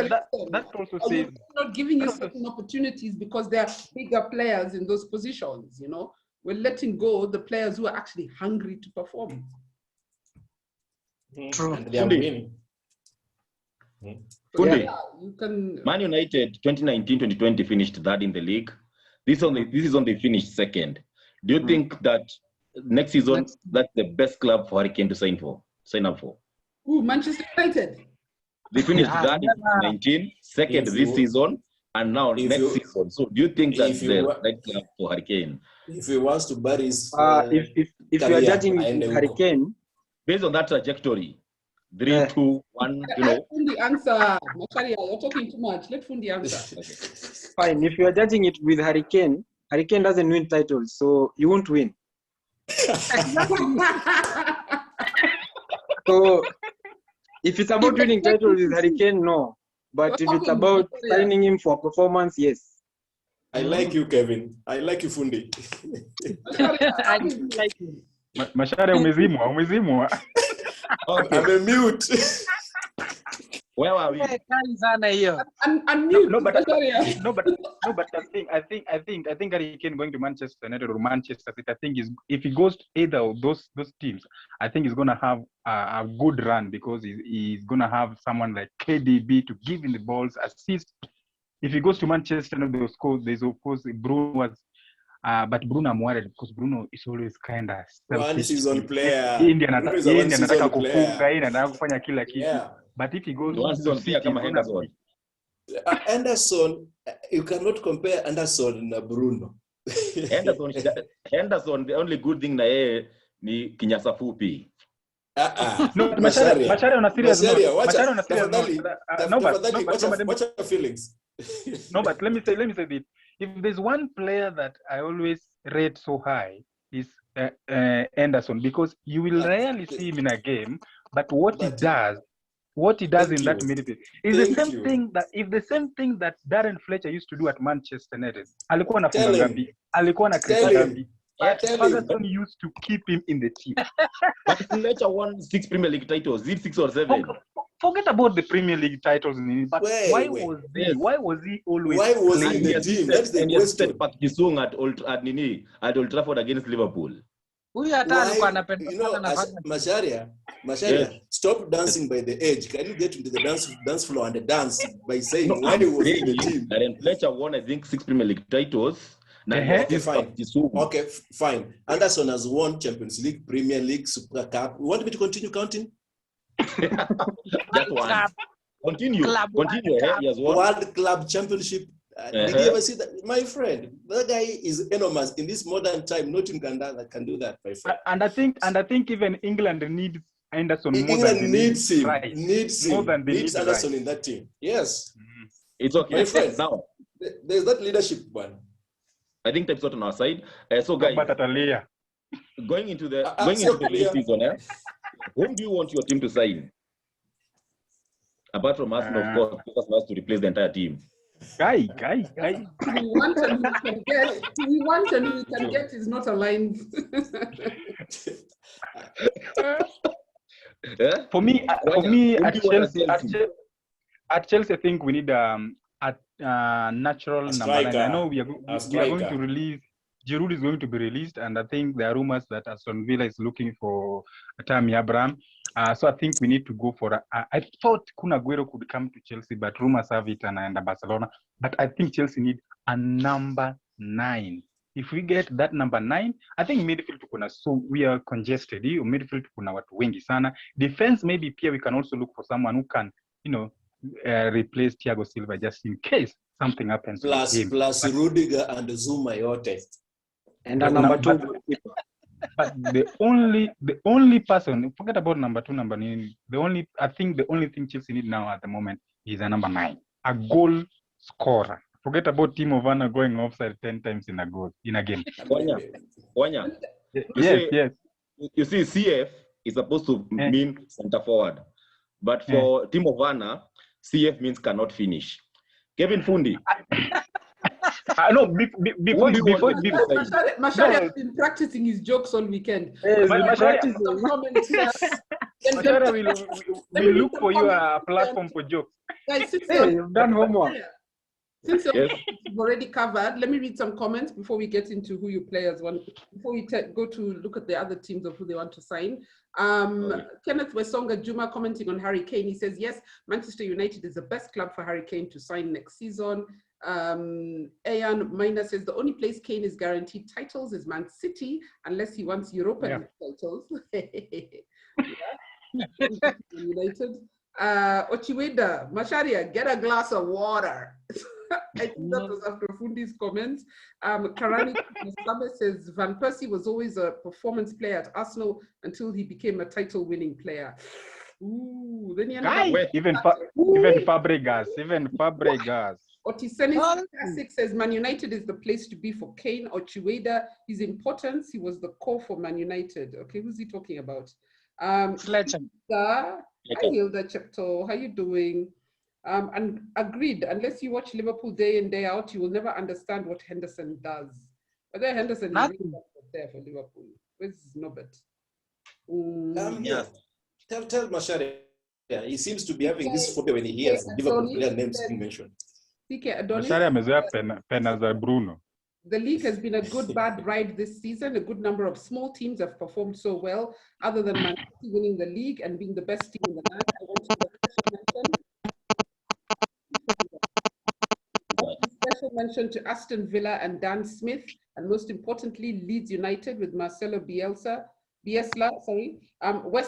that also says not giving you certain opportunities because there are bigger players in those positions, you know. We're letting go the players who are actually hungry to perform. True. And they are winning. You can. Man United 2019-2020 finished third in the league. This is only finished second. Do you think that next season that's the best club for Hurricane to sign up for? Ooh, Manchester United. They finished third in 2019, second this season, and now next season. So do you think that's the right club for Hurricane? If he wants to bury his if you are judging Hurricane based on that trajectory, 3, 2, 1, you know. Let Fundi answer. Macharia, you're talking too much. Let Fundi answer. Fine. If you are judging it with Hurricane doesn't win titles, so you won't win. So if it's about winning titles with Hurricane, no. But if it's about signing him for performance, yes. I like you, Kevin. I like you, Fundi. I didn't like him. Mashare umezimwa. Okay. I'm a mute. Where are we? I'm mute. No, but I think Hurricane going to Manchester United or Manchester City. I think if he goes to either of those teams, I think he's gonna have a good run because he's gonna have someone like KDB to give him the balls, assist. If he goes to Manchester, there's of course Bruno was. But Bruno I'm worried because Bruno is always kind of one season player. India anataka kufunga yeye anataka kufanya kila kitu. But if he goes one season player kama Henderson, you cannot compare Henderson na Bruno. Henderson, the only good thing na yeye ni kinyasa fupi. No, Machare on a serious note. Watch your feelings. No, but let me say this. If there's one player that I always rate so high is Anderson, because you will rarely see him in a game, but what he does what he does Thank in that you. midfield is the Thank same you. thing that Darren Fletcher used to do at Manchester United. Alikuwa Tell anafunga him. ngapi? Alikuwa na Tell create him. ngapi? Tell him. Ferguson used to keep him in the team. But Fletcher won 6 Premier League titles. Is it 6 or 7? Forget about the Premier League titles, but why was he always Why was he playing? in the team? That's the question. Park Ji-sung at Old Trafford against Liverpool. Huyu hata alikuwa anapenda sana na Macharia, Yes. stop dancing by the edge. Can you get into the dance floor and dance by saying why he was in the team? Darren Fletcher won, I think, 6 Premier League titles. Okay, fine. Okay, fine. Anderson has won Champions League, Premier League, Super Cup. You want me to continue counting? That one. Continue. He has won. World Club Championship. Did you ever see that? My friend, that guy is enormous. In this modern time, no team can do that, my friend. And I think even England needs Anderson more England than needs him. Rice. Needs him. More than they needs need Anderson Rice. in that team. Yes. It's okay. My friend. Now, there's that leadership one. I think time's not on our side. So guys, going into the late season, whom do you want your team to sign? Apart from Arsenal, of course, because us to replace the entire team. Guy. We want and we can get is not aligned. For me, at Chelsea, I think we need a natural number 9. I know we are going to release. Giroud is going to be released, and I think there are rumors that Aston Villa is looking for Tammy Abraham. So I think we need to go for I thought Kun Aguero could come to Chelsea, but rumors have it and Barcelona. But I think Chelsea need a number 9. If we get that number 9, I think midfield so we are congested. Midfield kuna watu wengi sana. Defense maybe Pierre, we can also look for someone who can, replace Thiago Silva just in case something happens. Plus Rudiger and Zuma Yote. And a number 2. But the only person, forget about number 2, number 9. I think the only thing Chelsea need now at the moment is a number 9, a goal scorer. Forget about Timo Werner going offside 10 times in a game. Wanya. Yes. You see, CF is supposed to mean center forward, but for Timo Werner, CF means cannot finish. Kevin Fundi. No, before Mashari has been practicing his jokes all weekend. Mashari will look for you a platform for jokes. Guys, you've done homework. Since you've already covered, let me read some comments before we get into who your players want. Before we go to look at the other teams of who they want to sign. Kenneth Wesonga Juma commenting on Harry Kane. He says, yes, Manchester United is the best club for Harry Kane to sign next season. Ayan Minor says the only place Kane is guaranteed titles is Man City unless he wants European titles. United. Ochiweda, Masharia, get a glass of water. I think that was after Fundi's comments. Karani Musabe says Van Persie was always a performance player at Arsenal until he became a title-winning player. Ooh, then even Fabregas. Otiseni Classic says Man United is the place to be for Kane. Ochiweda, his importance, he was the core for Man United. Okay, who's he talking about? Fletcher. Hi, Hilda Chepto. How you doing? And agreed, unless you watch Liverpool day in, day out, you will never understand what Henderson does. But then Henderson is really not there for Liverpool. Where's Norbert? Tell Mashari. Yeah, he seems to be having this photo when he hears Liverpool player names being mentioned. Bruno. The league has been a good bad ride this season. A good number of small teams have performed so well, other than Man City winning the league and being the best team in the land. I want to give a special mention to Aston Villa and Dan Smith, and most importantly, Leeds United with Marcelo Bielsa. West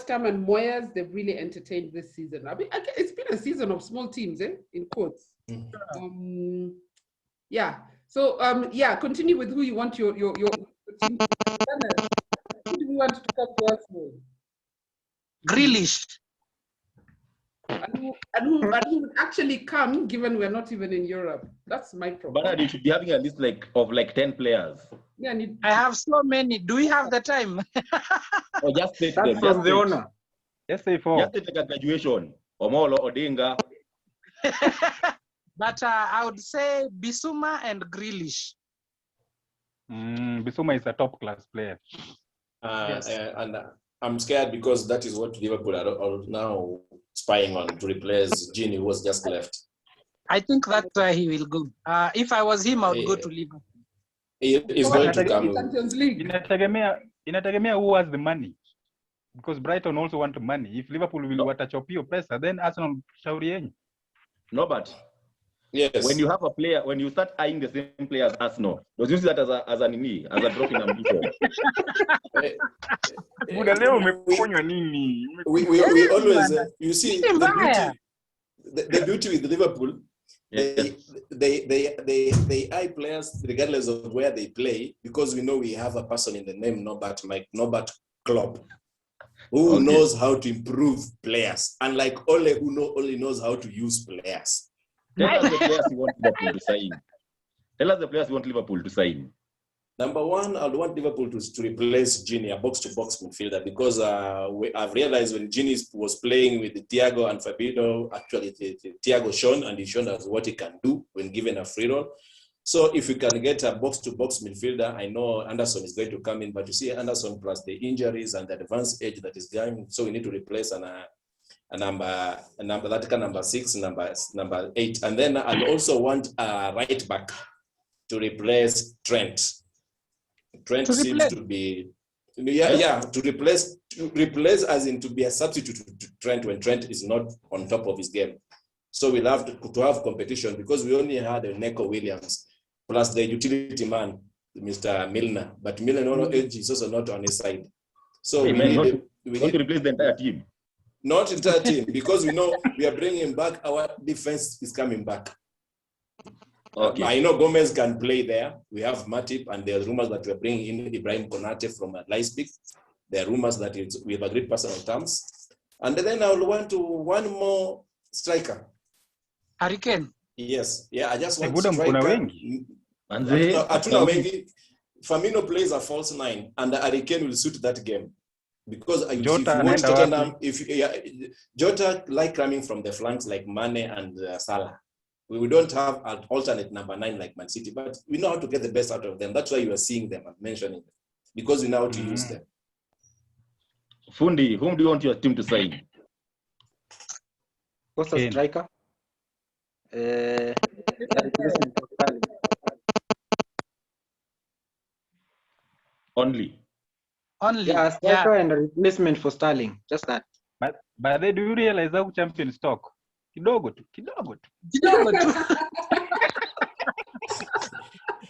Ham and Moyes, they've really entertained this season. I mean, it's been a season of small teams, in quotes. So, continue with who you want your team. Who do you want to come to us with? Grealish. And who would actually come, given we're not even in Europe? That's my problem. But you should be having a list of 10 players. Yeah, I have so many. Do we have the time? Or just take That's them. from the owner. Just say 4. Just take a graduation. Omolo, Odinga. But I would say Bissouma and Grealish. Bissouma is a top class player. Yes. And I'm scared because that is what Liverpool are now spying on to replace Gini, who was just left. I think that he will go. If I was him, I would go to Liverpool. He's going to come. Champions League. Inategemea who has the money. Because Brighton also want money. If Liverpool will watachop hiyo pesa, then Arsenal shauri yenyu. No, but yes, when you have a player, when you start eyeing the same player as Arsenal, does you see that as a drop in ambition? we always you see the beauty with Liverpool. Yes. They eye players regardless of where they play, because we know we have a person in the name Norbert Klopp, who knows how to improve players, unlike Ole, who only knows how to use players. Tell us the players you want Liverpool to sign. Tell us the players you want Liverpool to sign. Number one, I'd want Liverpool to replace Gini, a box-to-box midfielder, because I've realized when Gini was playing with Thiago and Fabinho, actually Thiago shone, and he shone as what he can do when given a free roll. So if we can get a box-to-box midfielder, I know Anderson is going to come in, but you see Anderson plus the injuries and the advanced age that is going, so we need to replace a number 6, number 8, and then I'll also want a right back to replace Trent. Trent seems to be, to replace as in to be a substitute to Trent when Trent is not on top of his game. So we'll have to have competition, because we only had Neco Williams plus the utility man, Mr. Milner, but Milner is also not on his side. So we need to replace the entire team. Not the entire team, because we know we are bringing back, our defense is coming back. Okay. I know Gomez can play there. We have Matip, and there are rumors that we're bringing in Ibrahim Konate from Leipzig. There are rumors that we have agreed personal terms. And then I will want one more striker. Hurricane. Yes. Yeah, I just want striker. Hatuna wengi. Firmino plays a false 9, and Hurricane will suit that game. Because if you watch Tottenham, Jota like coming from the flanks like Mane and Salah. We don't have an alternate number 9 like Man City, but we know how to get the best out of them. That's why you are seeing them, I'm mentioning them, because we know how to use them. Fundi, whom do you want your team to sign? What's a striker? Only. Yeah, striker and a replacement for Sterling. Just that. But do you realize how champions talk? Kidogo tu.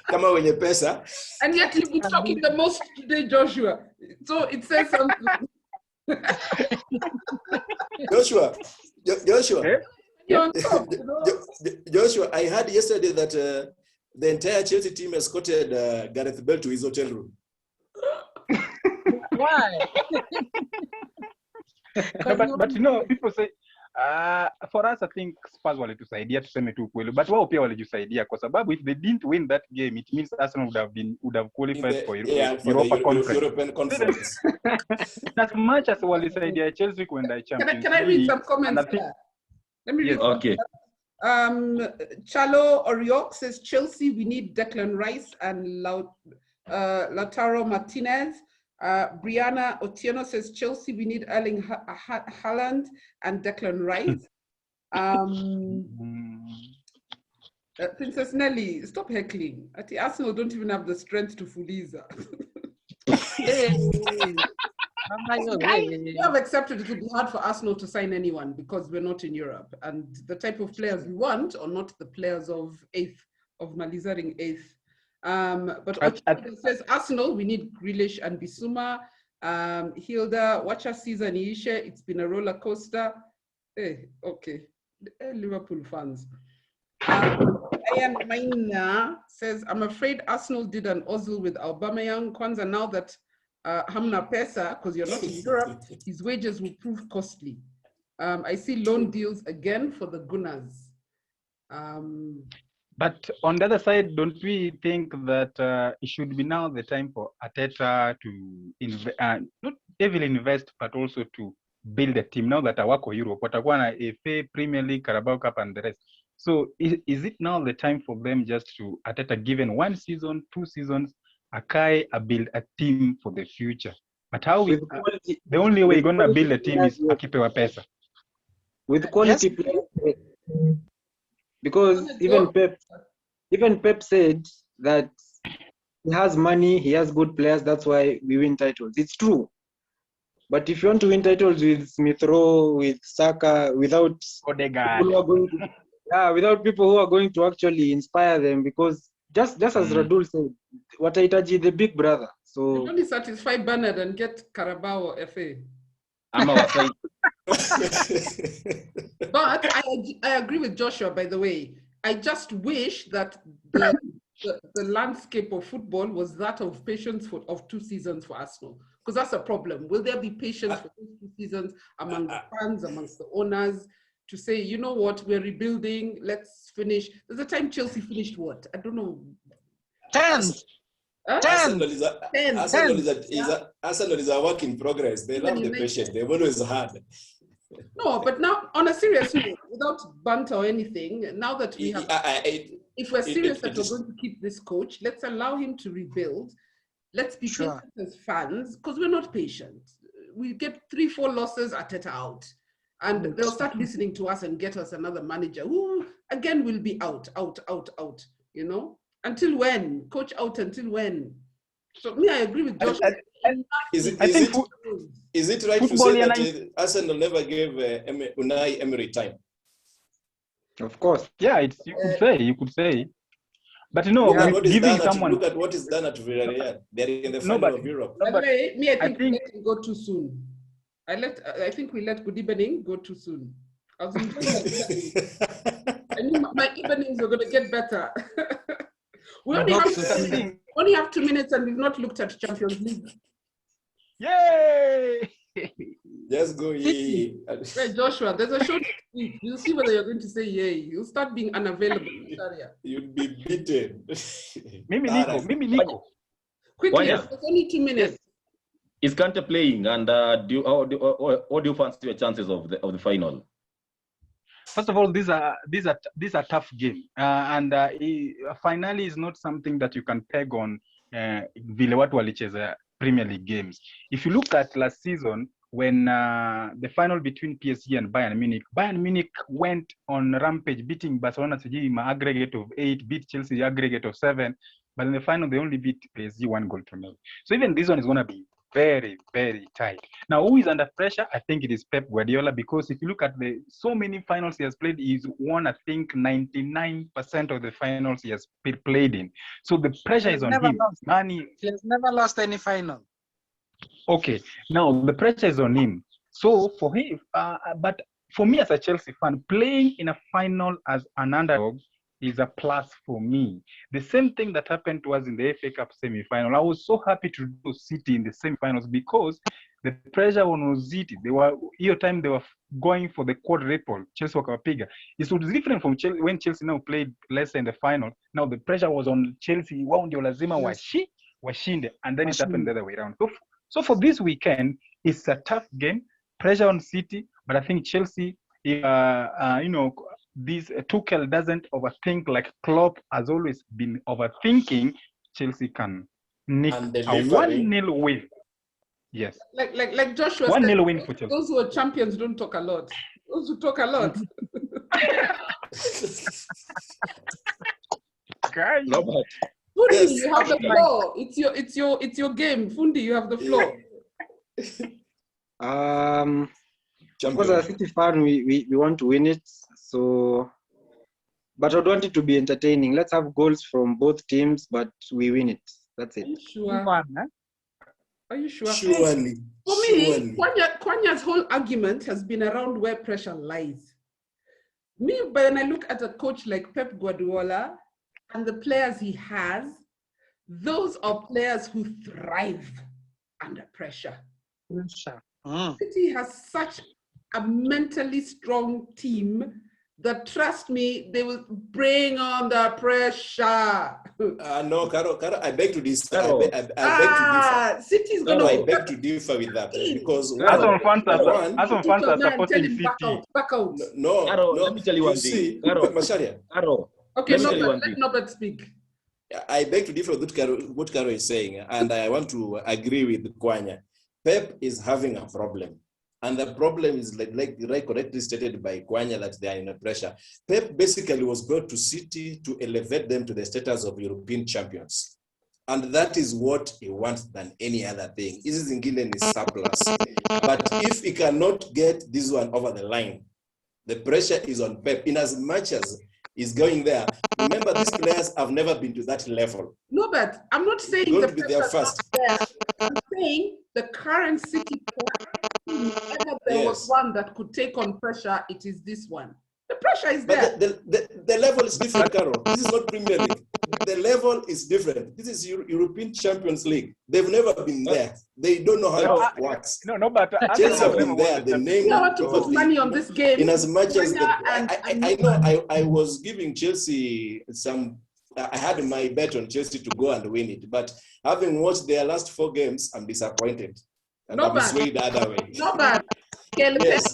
Kama wenye pesa. And yet you've been talking the most today, Joshua. So it says something. Joshua. Yeah. Joshua, I heard yesterday that the entire Chelsea team escorted Gareth Bale to his hotel room. Why? but you know, people say, for us, I think Spurs walitusaidia tuseme tu kweli, but wao pia walijusaidia kwa sababu if they didn't win that game, it means Arsenal would have qualified for European Conference. As much as walisaidia Chelsea kwenda Champions. Can I read some comments? Let me read. Okay. Chalo Oriok says Chelsea, we need Declan Rice and Lautaro Martinez. Brianna Otieno says Chelsea, we need Erling Haaland and Declan Rice. Princess Nelly, stop heckling. At the Arsenal don't even have the strength to Fuliza. We have accepted it will be hard for Arsenal to sign anyone because we're not in Europe, and the type of players we want are not the players of Malizaring 8th. But says Arsenal, we need Grealish and Bissouma. Hilda, watch our season, Isha. It's been a roller coaster. Okay. Liverpool fans. Ian Maina says, I'm afraid Arsenal did an Ozil with Aubameyang. Kwanza, now that Hamna Pesa, because you're not in Europe, his wages will prove costly. I see loan deals again for the Gunners. But on the other side, don't we think that it should be now the time for Arteta to not heavily invest, but also to build a team now that hawako Europe, watakuwa na FA, Premier League, Carabao Cup and the rest. So is it now the time for them just to, at a given 1 season, 2 seasons, Akai build a team for the future? But how we, the only way you're going to build a team is akipewa pesa. With quality players. Because even Pep said that he has money, he has good players, that's why we win titles. It's true. But if you want to win titles with Smith Rowe, with Saka, without Odegaard, people who are going to, without people who are going to actually inspire them, because just as Radul said, watahitaji the big brother. So you only satisfy Bernard and get Carabao or FA. But I agree with Joshua, by the way. I just wish that the landscape of football was that of patience of 2 seasons for Arsenal. Because that's a problem. Will there be patience for 2 seasons among the fans, amongst the owners, to say, you know what, we're rebuilding, let's finish. There's a time Chelsea finished what? I don't know. 10th. Arsenal is a work in progress. They love the patience. They've always had. No, but now, on a serious note, without banter or anything, now that we have, if we're serious that we're going to keep this coach, let's allow him to rebuild. Let's be patient as fans, because we're not patient. We get 3-4 losses at it out, and they'll start listening to us and get us another manager who, again, will be out, you know? Until when? Coach out until when? So me, I agree with Josh. Is it right to say that Arsenal never gave Unai Emery time? Of course. Yeah, you could say. But you know, giving someone... Look at what is done at Villarreal. They're in the final of Europe. By the way, I think we let him go too soon. I think we let Good Evening go too soon. I was enjoying I knew my evenings were going to get better. We only have 2 minutes and we've not looked at Champions League. Yay! Just go yay. Right, Joshua, there's a show next week. You'll see whether you're going to say yay. You'll start being unavailable. You'll be beaten. Mimi Nico. Quickly, there's only 2 minutes. Is Kante playing, and what do you fancy your chances of the final? First of all, these are tough games, and finally is not something that you can peg on vile watu walicheza Premier League games. If you look at last season, when the final between PSG and Bayern Munich went on rampage, beating Barcelona aggregate of 8, beat Chelsea aggregate of 7, but in the final they only beat PSG 1-0. So even this one is going to be very, very tight. Now, who is under pressure? I think it is Pep Guardiola, because if you look at so many finals he has played, he's won, I think, 99% of the finals he has played in. So the pressure is on him. He has never lost any final. Okay, now the pressure is on him. So for him, but for me as a Chelsea fan, playing in a final as an underdog is a plus for me. The same thing that happened to us in the FA Cup semi-final. I was so happy to do City in the semi-finals because the pressure on City, they were going for the quadruple. Chelsea wakawapiga. It was different from Chelsea when Chelsea now played less in the final. Now the pressure was on Chelsea. Wao ndio lazima washinde, and then it happened the other way around. So for this weekend, it's a tough game. Pressure on City, but I think Chelsea, this Tuchel doesn't overthink like Klopp has always been overthinking. Chelsea can nick a 1-0 win. Yes. Like Joshua 1-0 win for Chelsea. Those who are champions don't talk a lot. Those who talk a lot. No, but Fundi, you have the floor. It's your game. Fundi, you have the floor. Because as a City fan, we want to win it. So, but I want it to be entertaining. Let's have goals from both teams, but we win it. That's it. Are you sure? Are you sure? Surely. For me, Kwanya's whole argument has been around where pressure lies. Me, when I look at a coach like Pep Guardiola and the players he has, those are players who thrive under pressure. City has such a mentally strong team that, trust me, they will bring on the pressure. No, Caro, I beg to differ. Caro. I beg to differ. City's No, gonna I beg to differ with that because Arsenal fans are man, tell supporting him back City. out, back out. no, Caro, no. let me tell you one thing. See, Caro. Masharia, Caro, Okay, let me tell you one let thing. Norbert speak. I beg to differ with what Caro is saying, and I want to agree with Kwanya. Pep is having a problem. And the problem is like correctly stated by Kwanya that they are in a pressure. Pep basically was brought to City to elevate them to the status of European champions. And that is what he wants than any other thing. This Zingile is surplus. But if he cannot get this one over the line, the pressure is on Pep. In as much as he's going there, remember these players have never been to that level. No, but I'm not saying Going the to be there pressure's first. not there. I'm saying the current City player, if ever there was Yes. one that could take on pressure, it is this one. The pressure is But there. the level is different, Carol. This is not Premier League. The level is different. This is European Champions League. They've never been there. They don't know how it works. But Chelsea have Arsenal been there. The name You want to put money on this game. in as much as I know I was giving Chelsea some. I had my bet on Chelsea to go and win it, but having watched their last 4 games, I'm disappointed. And I'm swayed the other way. No bad. Yes.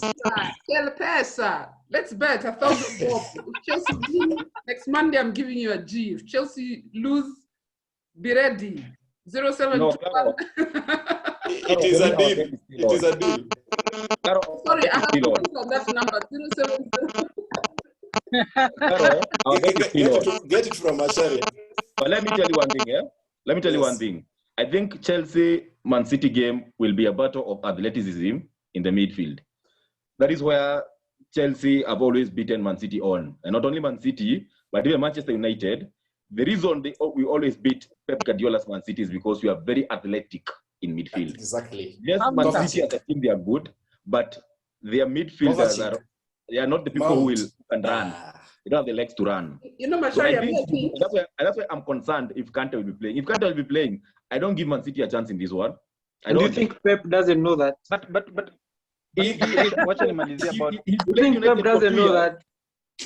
Pesa. Let's bet 1,000 bob. If Chelsea win next Monday, I'm giving you a G. If Chelsea lose, be ready. 0721. It is a deal. It is a deal. Sorry, I have to put on that number. 070. Get it from Ashari. But let me tell you one thing, yeah? Let me tell you one thing. I think Chelsea-Man City game will be a battle of athleticism in the midfield. That is where Chelsea have always beaten Man City on. And not only Man City, but even Manchester United. The reason we always beat Pep Guardiola's Man City is because we are very athletic in midfield. Exactly. Yes, Man City as a team, they are good, but their midfielders they are not the people who can run. They don't have the legs to run. You know, So that's why I'm concerned if Kante will be playing. If Kante will be playing, I don't give Man City a chance in this one. Do you think Pep doesn't know that? You think Pep doesn't know that?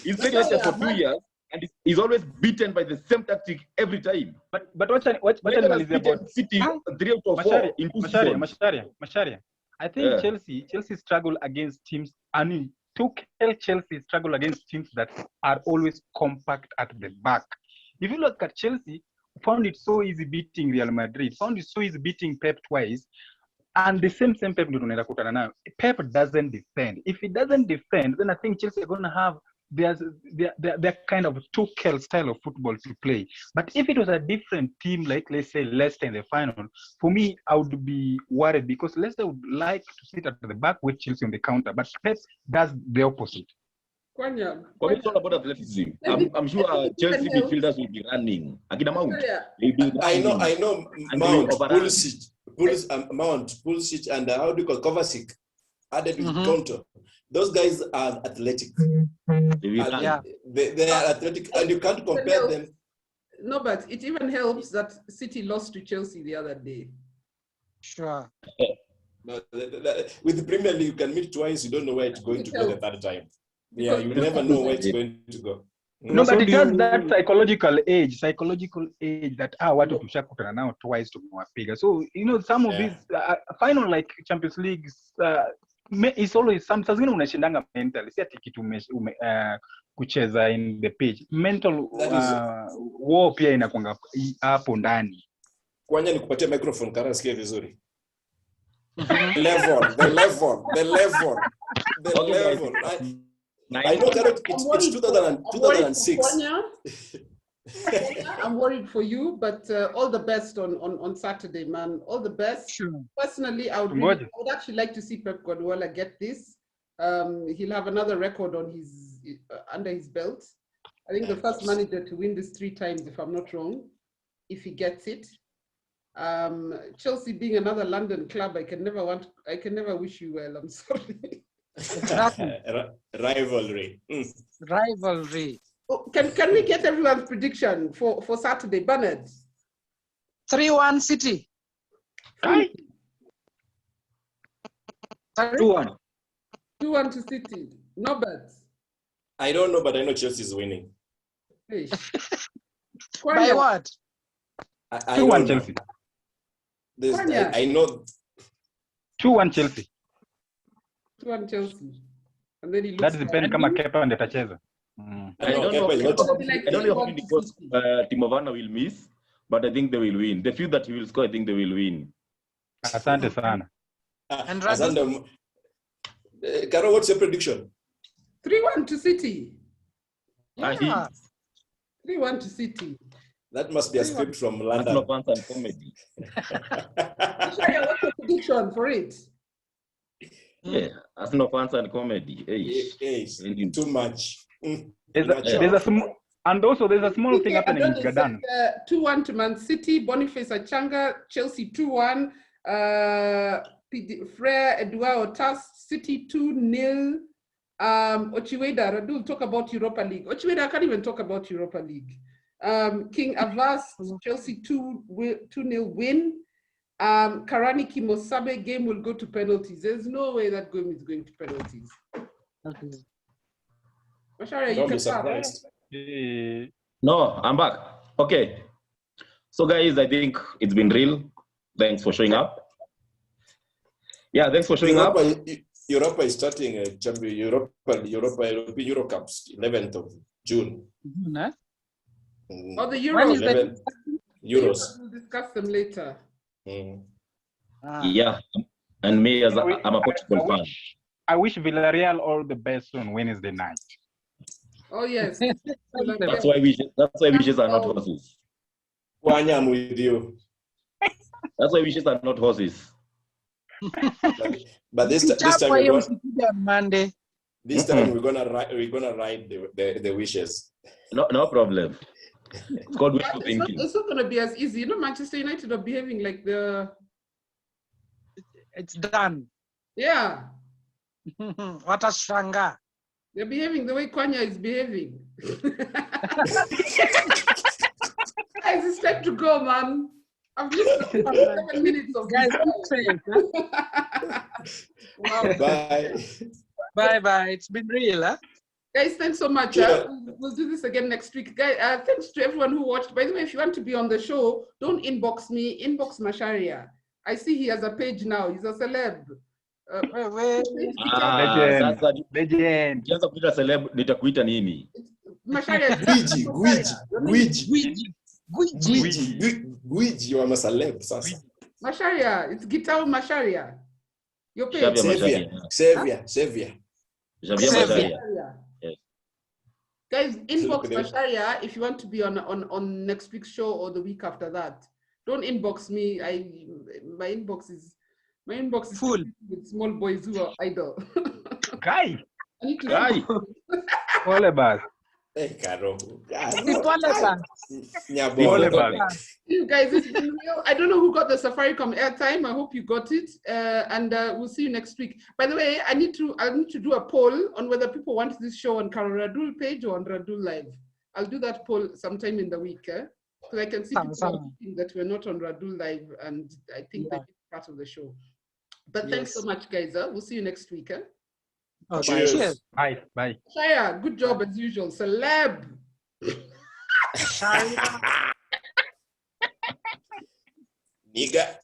He's played United for 2 years, and he's always beaten by the same tactic every time. But what about City 3 out of 4 in 2 seasons. Masharia. I think Chelsea struggle against teams. Chelsea struggle against teams that are always compact at the back. If you look at Chelsea, found it so easy beating Real Madrid, found it so easy beating Pep twice, and the same Pep now. Pep doesn't defend. If he doesn't defend, then I think Chelsea are going to have their kind of Tuchel style of football to play. But if it was a different team, like let's say Leicester in the final, for me, I would be worried because Leicester would like to sit at the back with Chelsea on the counter, but Pep does the opposite. But it's all about athleticism. I'm sure Chelsea midfielders will be running. Mount. I know. Mount, Pulisic, and how do you call Kovacic added with counter. Those guys are athletic. They are athletic, and you can't compare them. No, but it even helps that City lost to Chelsea the other day. Sure. No, with the Premier League, you can meet twice. You don't know where it's going to go the third time. Yeah, you never know where it's going to go. No, but it has that psychological age that watu tushakutana nao twice tumewapiga. So some of these final like Champions Leagues, it's always saa zingine unashindanga mental, si ati kitu kucheza in the pitch. Mental war pia inakuanga hapo ndani. Kwanya nikupatie microphone kara sikia vizuri. The level. I know that it's 2006. I'm worried for you, but all the best on Saturday, man. All the best. Sure. Personally, I would actually like to see Pep Guardiola get this. He'll have another record on his under his belt. I think the first manager to win this 3 times, if I'm not wrong, if he gets it. Chelsea being another London club, I can never wish you well. I'm sorry. Exactly. Rivalry. Rivalry. Oh, can we get everyone's prediction for Saturday, Bernard? 3-1 City. 2-1. 2-1 to City. No bets. I don't know, but I know Chelsea is winning. Hey. By Kwanya, what? I 2-1 don't know. Chelsea. Kwanya. I know 2-1 Chelsea. 2-1 Chelsea. And then he That looks depends like, kama Kepa ndiye atacheza. Mm. I don't know. Kepa is not. I don't know how many goals Timo Werner will miss, but I think they will win. The few that he will score, I think they will win. Asante sana. And Radu? Caro, what's your prediction? 3-1 to City. Yeah. 3-1 to City. That must be a script from Arsenal London. fans and comedy. Shaya, what's your prediction for it? Yeah, Arsenal fans and comedy. Hey. Too much. There's a small, and also there's a small thing happening in Gadan. 2-1 to Man City. Boniface Achanga, Chelsea 2-1. Frere Eduardo Tas, City 2-0. Ochiweda, Radul, talk about Europa League. Ochiweda, I can't even talk about Europa League. King Avas, Chelsea 2-0 win. Karani Kimosabe game will go to penalties. There's no way that game is going to penalties. Okay. Masharia, you Don't be can surprised. No, I'm back. Okay. So guys, I think it's been real. Thanks for showing up. Yeah, thanks for showing up. Europa is starting Euro Cups, 11th of June. Huh? Oh, the When is Euros. Euros. We'll discuss them later. Yeah, and me as I'm a Portugal fan. I wish Villarreal all the best on Wednesday night. Oh, yes. That's why wishes are not horses. Kwanya, I'm with you. That's why wishes are not horses. But this time Monday. This time we're gonna ride the wishes. No problem. It's called wishful thinking. It's not gonna be as easy. You know, Manchester United are behaving like it's done. Yeah. What a shanga. They're behaving the way Kwanya is behaving. Guys, it's time to go, man. I've listened to 7 minutes of guys. Wow. Bye. Bye. It's been real, huh? Guys, thanks so much. Yeah. We'll do this again next week. Guys, thanks to everyone who watched. By the way, if you want to be on the show, don't inbox me. Inbox Masharia. I see he has a page now. He's a celeb. Legend. Ukianza kuita celeb nitakuita nini? Masharia. Gwiji wa maceleb sasa. Masharia, it's Gitao Masharia. Your page. Xavier. Yes. Guys, inbox Masharia if you want to be on next week's show or the week after that. Don't inbox me. My inbox is full with small boys who are idle. Guy. I need to Guy. Ole bag. Hey, Caro. You guys, it's been real. I don't know who got the Safaricom airtime. I hope you got it. And we'll see you next week. By the way, I need to do a poll on whether people want this show on Caro Radul page or on Radul Live. I'll do that poll sometime in the week. So I can see people thinking that we're not on Radul Live, and I think that it's part of the show. But thanks so much, guys. We'll see you next week. Okay. Cheers. Bye. Shaya, good job as usual. Celeb. Nigga.